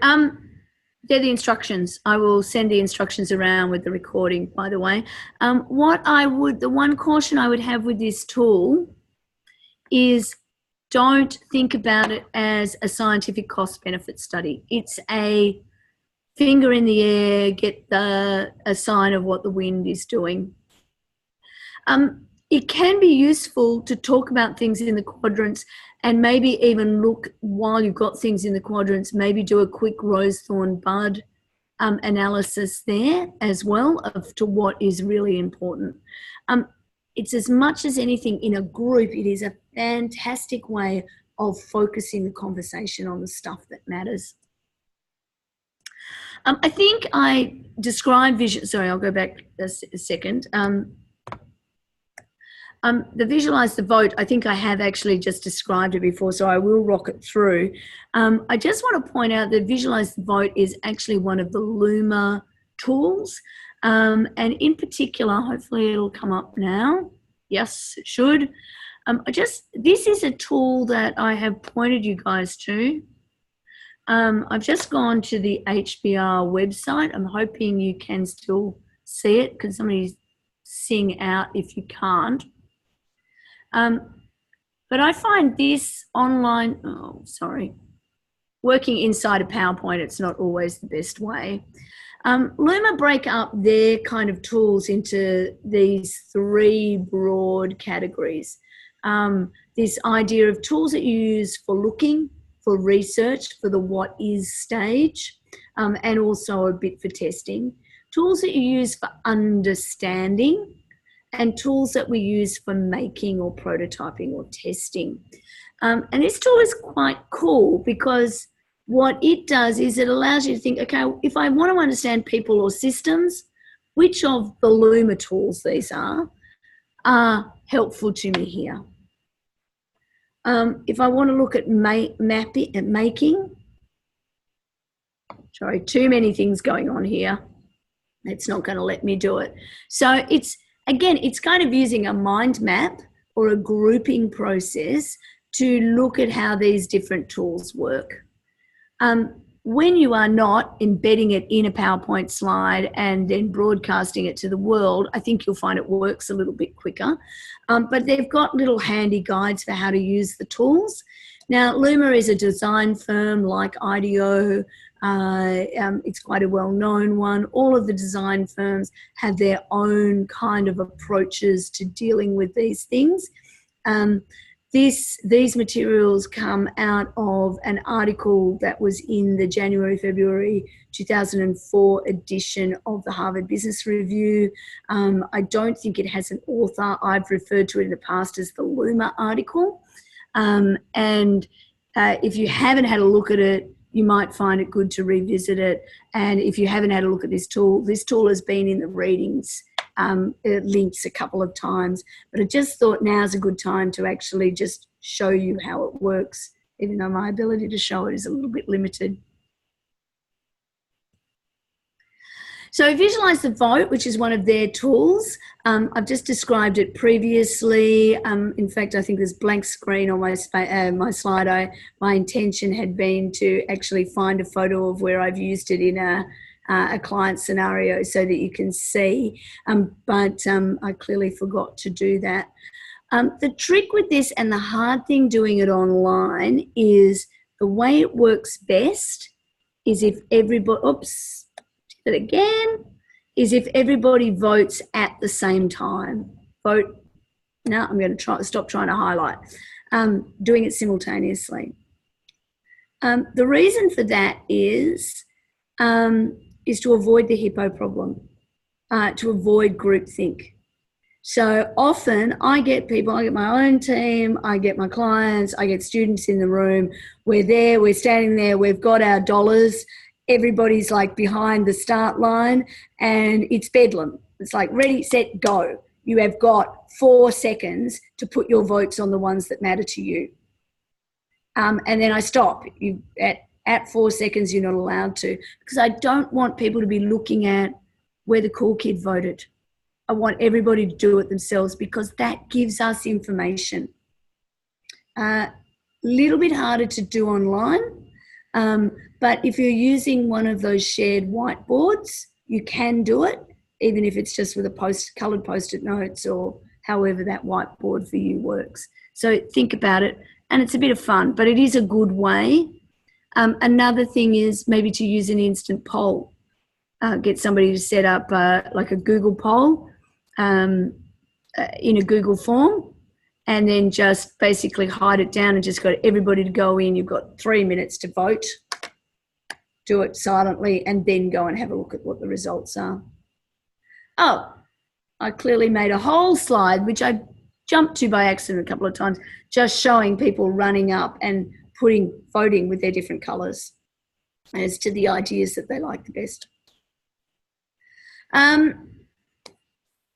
they're the instructions. I will send the instructions around with the recording, by the way. The one caution I would have with this tool is don't think about it as a scientific cost-benefit study. It's a finger in the air, get a sign of what the wind is doing. It can be useful to talk about things in the quadrants and maybe even look, while you've got things in the quadrants, maybe do a quick rose thorn bud analysis there as well of to what is really important. It's as much as anything in a group, it is a fantastic way of focusing the conversation on the stuff that matters. I think I described vision. Sorry, I'll go back a second. The visualize the vote, I think I have actually just described it before, so I will rock it through. I just want to point out that visualize the vote is actually one of the Luma tools. And in particular, hopefully it'll come up now. Yes, it should. This is a tool that I have pointed you guys to. I've just gone to the HBR website. I'm hoping you can still see it. Can somebody sing out if you can't? But I find this online, working inside a PowerPoint, it's not always the best way. Luma break up their kind of tools into these three broad categories. This idea of tools that you use for looking, for research, for the what is stage, and also a bit for testing. Tools that you use for understanding, and tools that we use for making or prototyping or testing. And this tool is quite cool because what it does is it allows you to think, okay, if I want to understand people or systems, which of the Luma tools these are helpful to me here. If I want to look at making, sorry, too many things going on here. It's not going to let me do it. So it's kind of using a mind map or a grouping process to look at how these different tools work. When you are not embedding it in a PowerPoint slide and then broadcasting it to the world, I think you'll find it works a little bit quicker. But they've got little handy guides for how to use the tools. Now, Luma is a design firm like IDEO. It's quite a well-known one. All of the design firms have their own kind of approaches to dealing with these things. these materials come out of an article that was in the January-February 2004 edition of the Harvard Business Review. I don't think it has an author. I've referred to it in the past as the Luma article. If you haven't had a look at it, you might find it good to revisit it. And if you haven't had a look at this tool has been in the readings links a couple of times, but I just thought now's a good time to actually just show you how it works, even though my ability to show it is a little bit limited. So Visualize the Vote, which is one of their tools. I've just described it previously. In fact, I think there's blank screen on my slide. My intention had been to actually find a photo of where I've used it in a client scenario so that you can see, but I clearly forgot to do that. The trick with this and the hard thing doing it online is the way it works best is if everybody, is if everybody votes at the same time. No, I'm going to stop trying to highlight. Doing it simultaneously. The reason for that is to avoid the hippo problem, to avoid groupthink. So often I get my own team, I get my clients, I get students in the room. We're there, we're standing there, we've got our dollars. Everybody's like behind the start line and it's bedlam. It's like ready, set, go. You have got 4 seconds to put your votes on the ones that matter to you. And then I stop. At 4 seconds, you're not allowed to, because I don't want people to be looking at where the cool kid voted. I want everybody to do it themselves because that gives us information. Little bit harder to do online, but if you're using one of those shared whiteboards, you can do it, even if it's just with a coloured post-it notes or however that whiteboard for you works. So think about it, and it's a bit of fun, but it is a good way. Another thing is maybe to use an instant poll. Get somebody to set up like a Google poll in a Google form, and then just basically hide it down and just got everybody to go in. You've got 3 minutes to vote. Do it silently and then go and have a look at what the results are. Oh, I clearly made a whole slide, which I jumped to by accident a couple of times, just showing people running up and voting with their different colours as to the ideas that they like the best.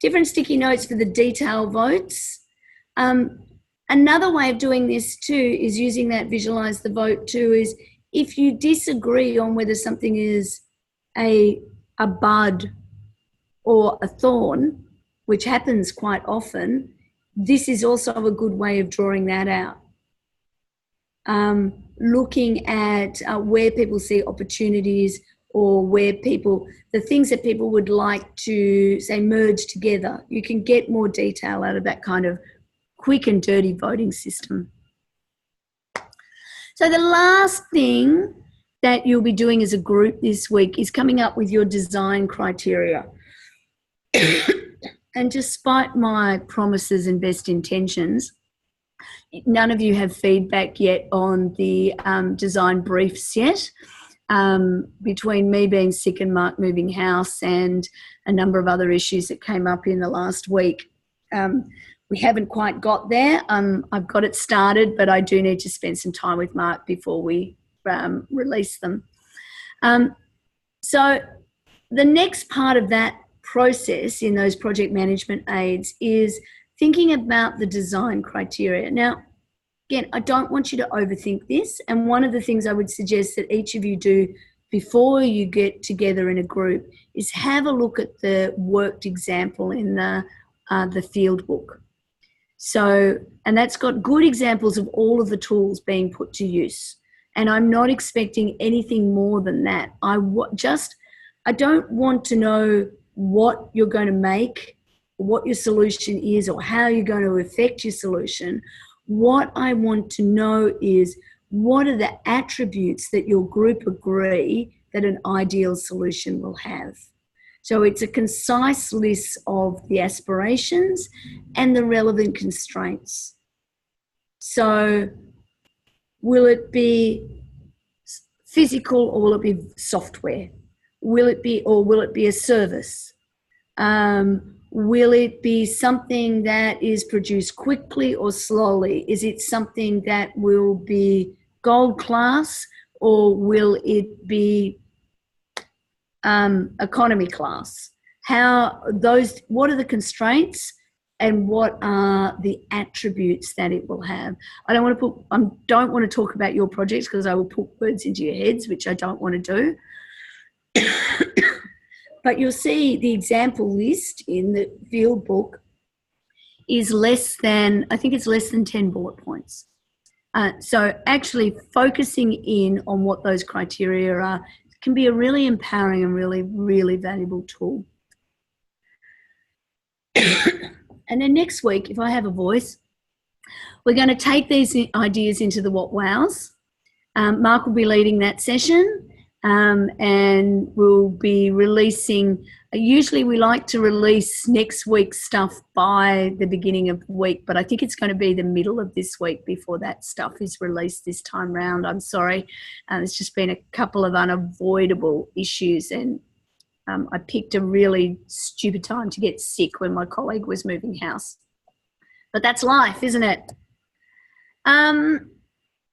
Different sticky notes for the detail votes. Another way of doing this too is using that Visualize the Vote too is if you disagree on whether something is a bud or a thorn, which happens quite often, this is also a good way of drawing that out. Looking at where people see opportunities or where the things that people would like to, say, merge together. You can get more detail out of that kind of quick and dirty voting system. So the last thing that you'll be doing as a group this week is coming up with your design criteria. And despite my promises and best intentions, none of you have feedback yet on the design briefs yet. Between me being sick and Mark moving house and a number of other issues that came up in the last week, we haven't quite got there. I've got it started, but I do need to spend some time with Mark before we release them. So the next part of that process in those project management aids is thinking about the design criteria. Now, again, I don't want you to overthink this. And one of the things I would suggest that each of you do before you get together in a group is have a look at the worked example in the field book. So, and that's got good examples of all of the tools being put to use. And I'm not expecting anything more than that. I don't want to know what you're going to make, what your solution is, or how you're going to affect your solution. What I want to know is what are the attributes that your group agree that an ideal solution will have. So it's a concise list of the aspirations and the relevant constraints. So will it be physical or will it be software? Will it be a service? Will it be something that is produced quickly or slowly? Is it something that will be gold class or will it be economy class? What are the constraints and what are the attributes that it will have? I don't want to talk about your projects because I will put words into your heads, which I don't want to do. But you'll see the example list in the field book is less than 10 bullet points. So actually focusing in on what those criteria are can be a really empowering and really, really valuable tool. And then next week, if I have a voice, we're going to take these ideas into the What Wows. Mark will be leading that session. And we'll be releasing, usually we like to release next week's stuff by the beginning of the week, but I think it's going to be the middle of this week before that stuff is released this time round. I'm sorry. There's just been a couple of unavoidable issues and I picked a really stupid time to get sick when my colleague was moving house. But that's life, isn't it?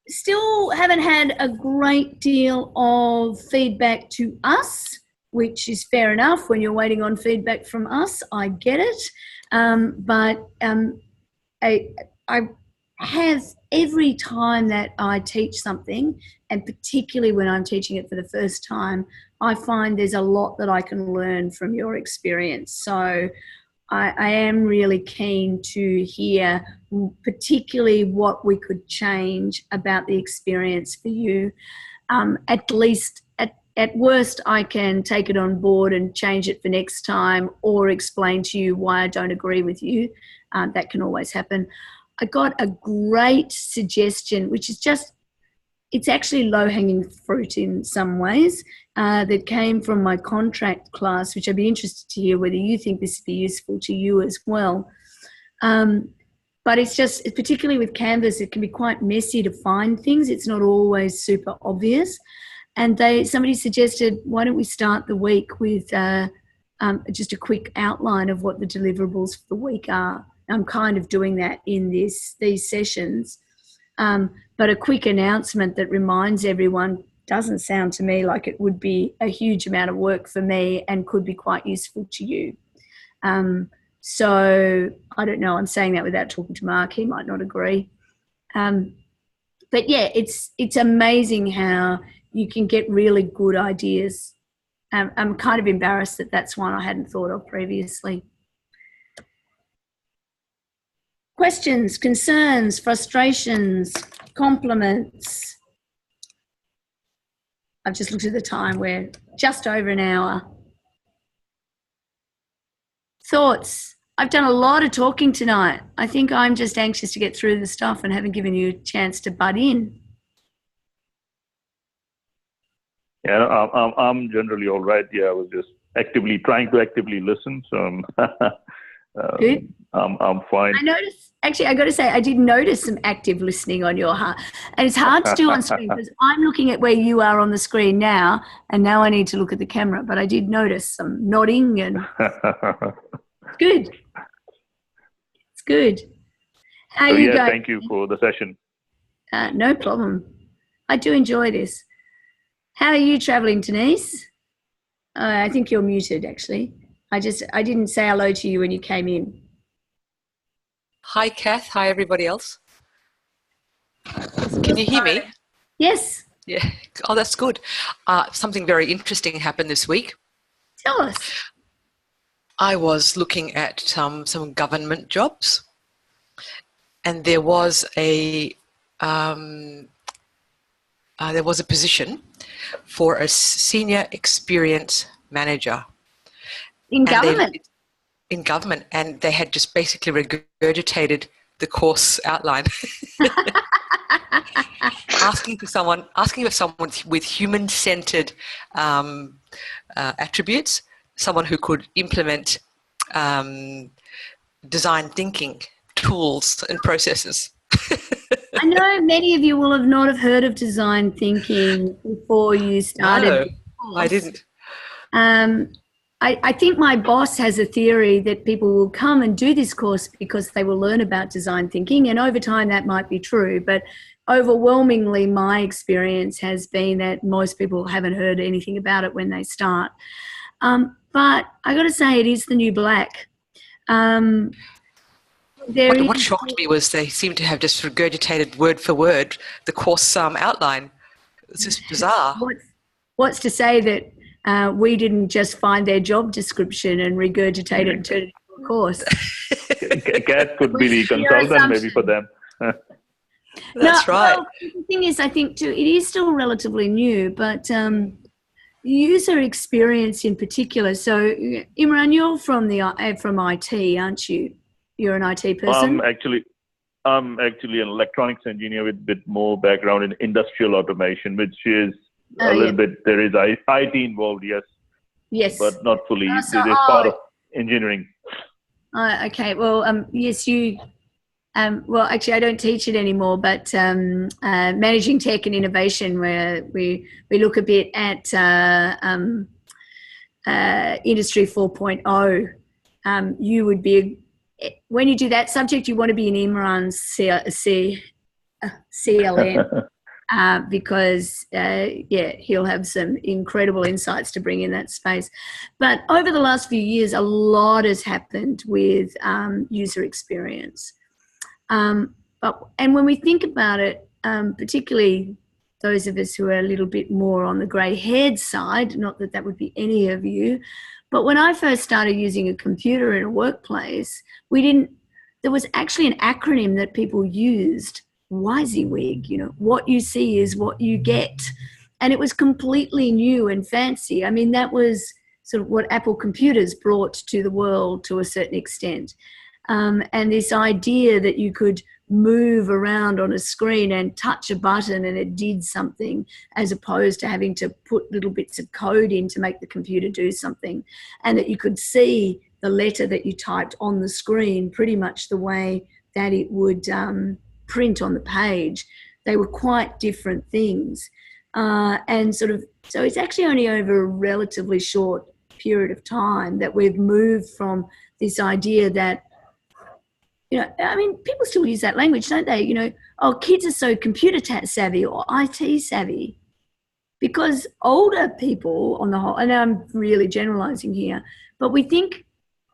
Still haven't had a great deal of feedback to us, which is fair enough when you're waiting on feedback from us. I get it. But I have every time that I teach something, and particularly when I'm teaching it for the first time, I find there's a lot that I can learn from your experience. So I am really keen to hear particularly what we could change about the experience for you. At least, at worst, I can take it on board and change it for next time or explain to you why I don't agree with you. That can always happen. I got a great suggestion, which is it's actually low-hanging fruit in some ways, that came from my contract class, which I'd be interested to hear whether you think this would be useful to you as well. But it's just, particularly with Canvas, it can be quite messy to find things. It's not always super obvious. And somebody suggested, why don't we start the week with just a quick outline of what the deliverables for the week are. I'm kind of doing that in these sessions. But a quick announcement that reminds everyone doesn't sound to me like it would be a huge amount of work for me and could be quite useful to you. So I don't know, I'm saying that without talking to Mark, he might not agree. But yeah, it's amazing how you can get really good ideas. I'm kind of embarrassed that that's one I hadn't thought of previously. Questions, concerns, frustrations, compliments. I've just looked at the time, we're just over an hour. Thoughts? I've done a lot of talking tonight. I think I'm just anxious to get through the stuff and haven't given you a chance to butt in. Yeah, I'm generally all right. Yeah, I was just trying to actively listen. So Good. I'm fine. I noticed, actually, I got to say, I did notice some active listening on your part. And it's hard to do on screen because I'm looking at where you are on the screen now, and now I need to look at the camera. But I did notice some nodding and it's good. It's good. How are you going? Thank you for the session. No problem. I do enjoy this. How are you traveling, Denise? I think you're muted, actually. I didn't say hello to you when you came in. Hi, Kath. Hi, everybody else. Can you hear me? Yes. Yeah. Oh, that's good. Something very interesting happened this week. Tell us. I was looking at some government jobs, and there was a position for a senior experience manager. In government? In government, and they had just basically regurgitated the course outline. asking for someone with human-centered attributes, someone who could implement design thinking tools and processes. know many of you will have not have heard of design thinking before you started. No, I didn't. I think my boss has a theory that people will come and do this course because they will learn about design thinking, and over time that might be true, but overwhelmingly my experience has been that most people haven't heard anything about it when they start. But I got to say, it is the new black. What shocked me was they seem to have just regurgitated word for word the course outline. It's just bizarre. What's to say that we didn't just find their job description and regurgitate it and turn it into a course? Kat could be the consultant maybe for them. That's right. Well, the thing is, I think too, it is still relatively new, but user experience in particular. So, Imran, you're from IT, aren't you? You're an IT person. I'm actually an electronics engineer with a bit more background in industrial automation, which is a little bit. There is IT involved, yes, but not fully. It is part of engineering. Okay. Well, yes, you. Well, actually, I don't teach it anymore, but managing tech and innovation, where we look a bit at Industry 4.0. You would be, when you do that subject, you want to be an Imran's CLM because, he'll have some incredible insights to bring in that space. But over the last few years, a lot has happened with user experience. And when we think about it, particularly those of us who are a little bit more on the grey-haired side, not that that would be any of you, but when I first started using a computer in a workplace, there was actually an acronym that people used, WYSIWYG, what you see is what you get. And it was completely new and fancy. I mean, that was sort of what Apple computers brought to the world to a certain extent. And this idea that you could move around on a screen and touch a button and it did something, as opposed to having to put little bits of code in to make the computer do something, and that you could see the letter that you typed on the screen pretty much the way that it would print on the page. They were quite different things. And so it's actually only over a relatively short period of time that we've moved from this idea that, I mean, people still use that language, don't they? Kids are so computer savvy or IT savvy. Because older people on the whole, and I'm really generalizing here, but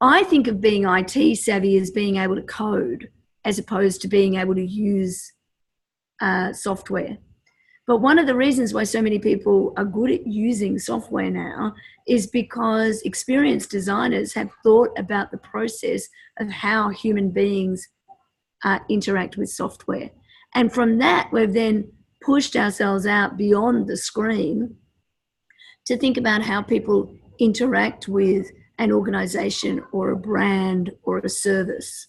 I think of being IT savvy as being able to code as opposed to being able to use software. But one of the reasons why so many people are good at using software now is because experienced designers have thought about the process of how human beings interact with software. And from that, we've then pushed ourselves out beyond the screen to think about how people interact with an organization or a brand or a service.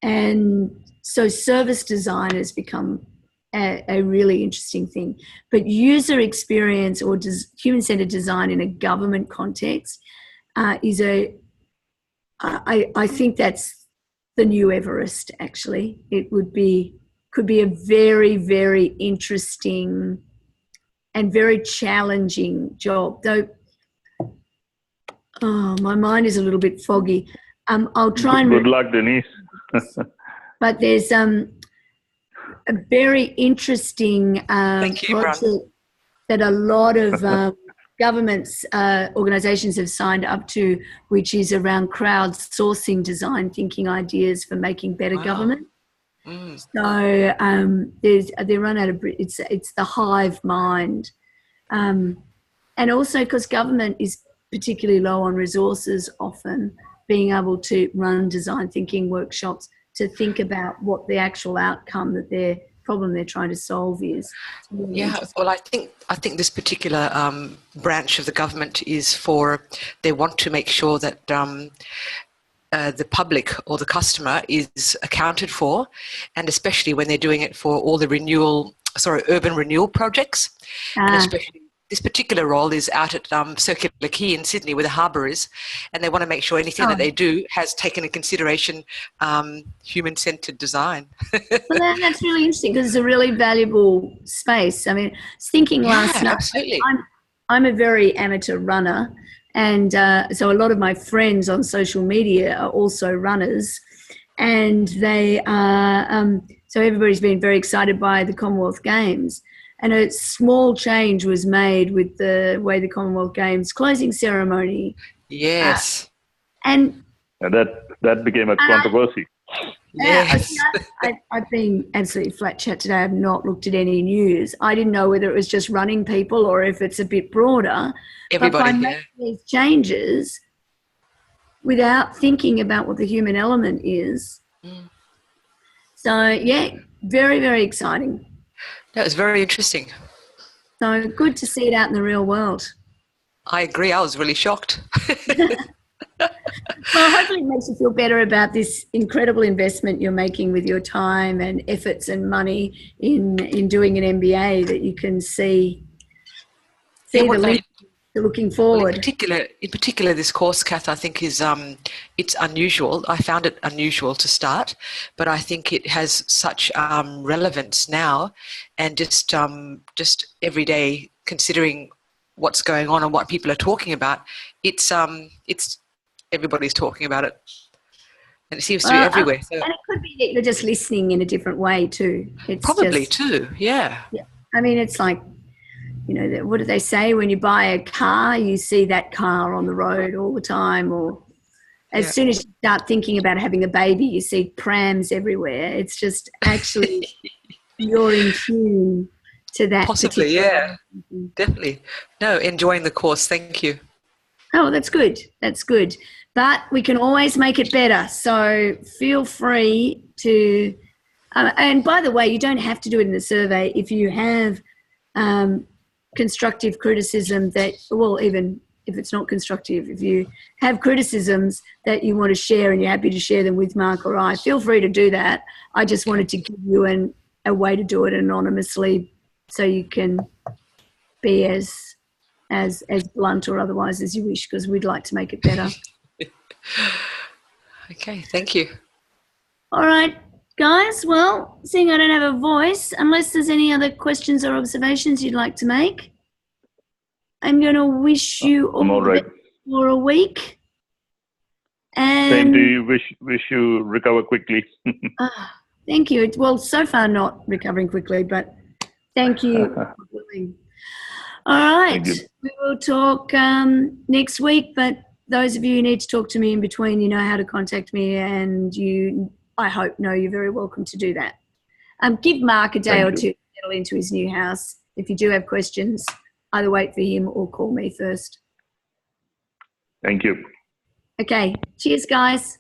And so service design has become a really interesting thing. But user experience or human-centered design in a government context is I think that's the new Everest, actually. It could be a very, very interesting and very challenging job. Though, my mind is a little bit foggy. I'll try and... Good luck, Denise. But there's a very interesting project that a lot of governments, organisations have signed up to, which is around crowdsourcing design thinking ideas for making better government. So they run out of it's the hive mind, and also because government is particularly low on resources, often being able to run design thinking workshops to think about what the actual outcome that their problem they're trying to solve is. Really well, I think this particular branch of the government is they want to make sure that the public or the customer is accounted for, and especially when they're doing it for all the urban renewal projects, and especially this particular role is out at Circular Quay in Sydney, where the harbour is, and they want to make sure anything that they do has taken into consideration human-centred design. Well, that's really interesting because it's a really valuable space. I mean, I was thinking last night. Absolutely. I'm a very amateur runner, and so a lot of my friends on social media are also runners, and they are. So everybody's been very excited by the Commonwealth Games. And a small change was made with the way the Commonwealth Games closing ceremony. Yes. And that became a controversy. Yes. I've been absolutely flat chat today. I've not looked at any news. I didn't know whether it was just running people or if it's a bit broader. Everybody, but by making these changes without thinking about what the human element is. So, yeah, very, very exciting. That was very interesting. So good to see it out in the real world. I agree. I was really shocked. Well, hopefully it makes you feel better about this incredible investment you're making with your time and efforts and money in doing an MBA, that you can see the link to looking forward. Well, in particular, this course, Kath, I think is it's unusual. I found it unusual to start, but I think it has such relevance now, and just every day considering what's going on and what people are talking about. It's everybody's talking about it, and it seems to be everywhere. So and it could be that you're just listening in a different way too. It's probably too, yeah. I mean, it's like, you know, what do they say? When you buy a car, you see that car on the road all the time, or as soon as you start thinking about having a baby, you see prams everywhere. It's just actually you're in tune to that. Possibly, yeah, definitely. No, enjoying the course. Thank you. Oh, that's good. That's good. But we can always make it better. So feel free to, and by the way, you don't have to do it in the survey. If you have constructive criticism that, well, even if it's not constructive, if you have criticisms that you want to share and you're happy to share them with Mark or I, feel free to do that. I just wanted to give you a way to do it anonymously so you can be as blunt or otherwise as you wish, because we'd like to make it better. Okay, thank you. All right, guys. Well, seeing I don't have a voice, unless there's any other questions or observations you'd like to make, I'm going to wish you all the best for a week. And same to you. Wish you recover quickly. Thank you. Well, so far not recovering quickly, but thank you. All right. We will talk next week, but those of you who need to talk to me in between, you know how to contact me, and you, I hope, know you're very welcome to do that. Give Mark a day or two to settle into his new house. If you do have questions, either wait for him or call me first. Thank you. Okay. Cheers, guys.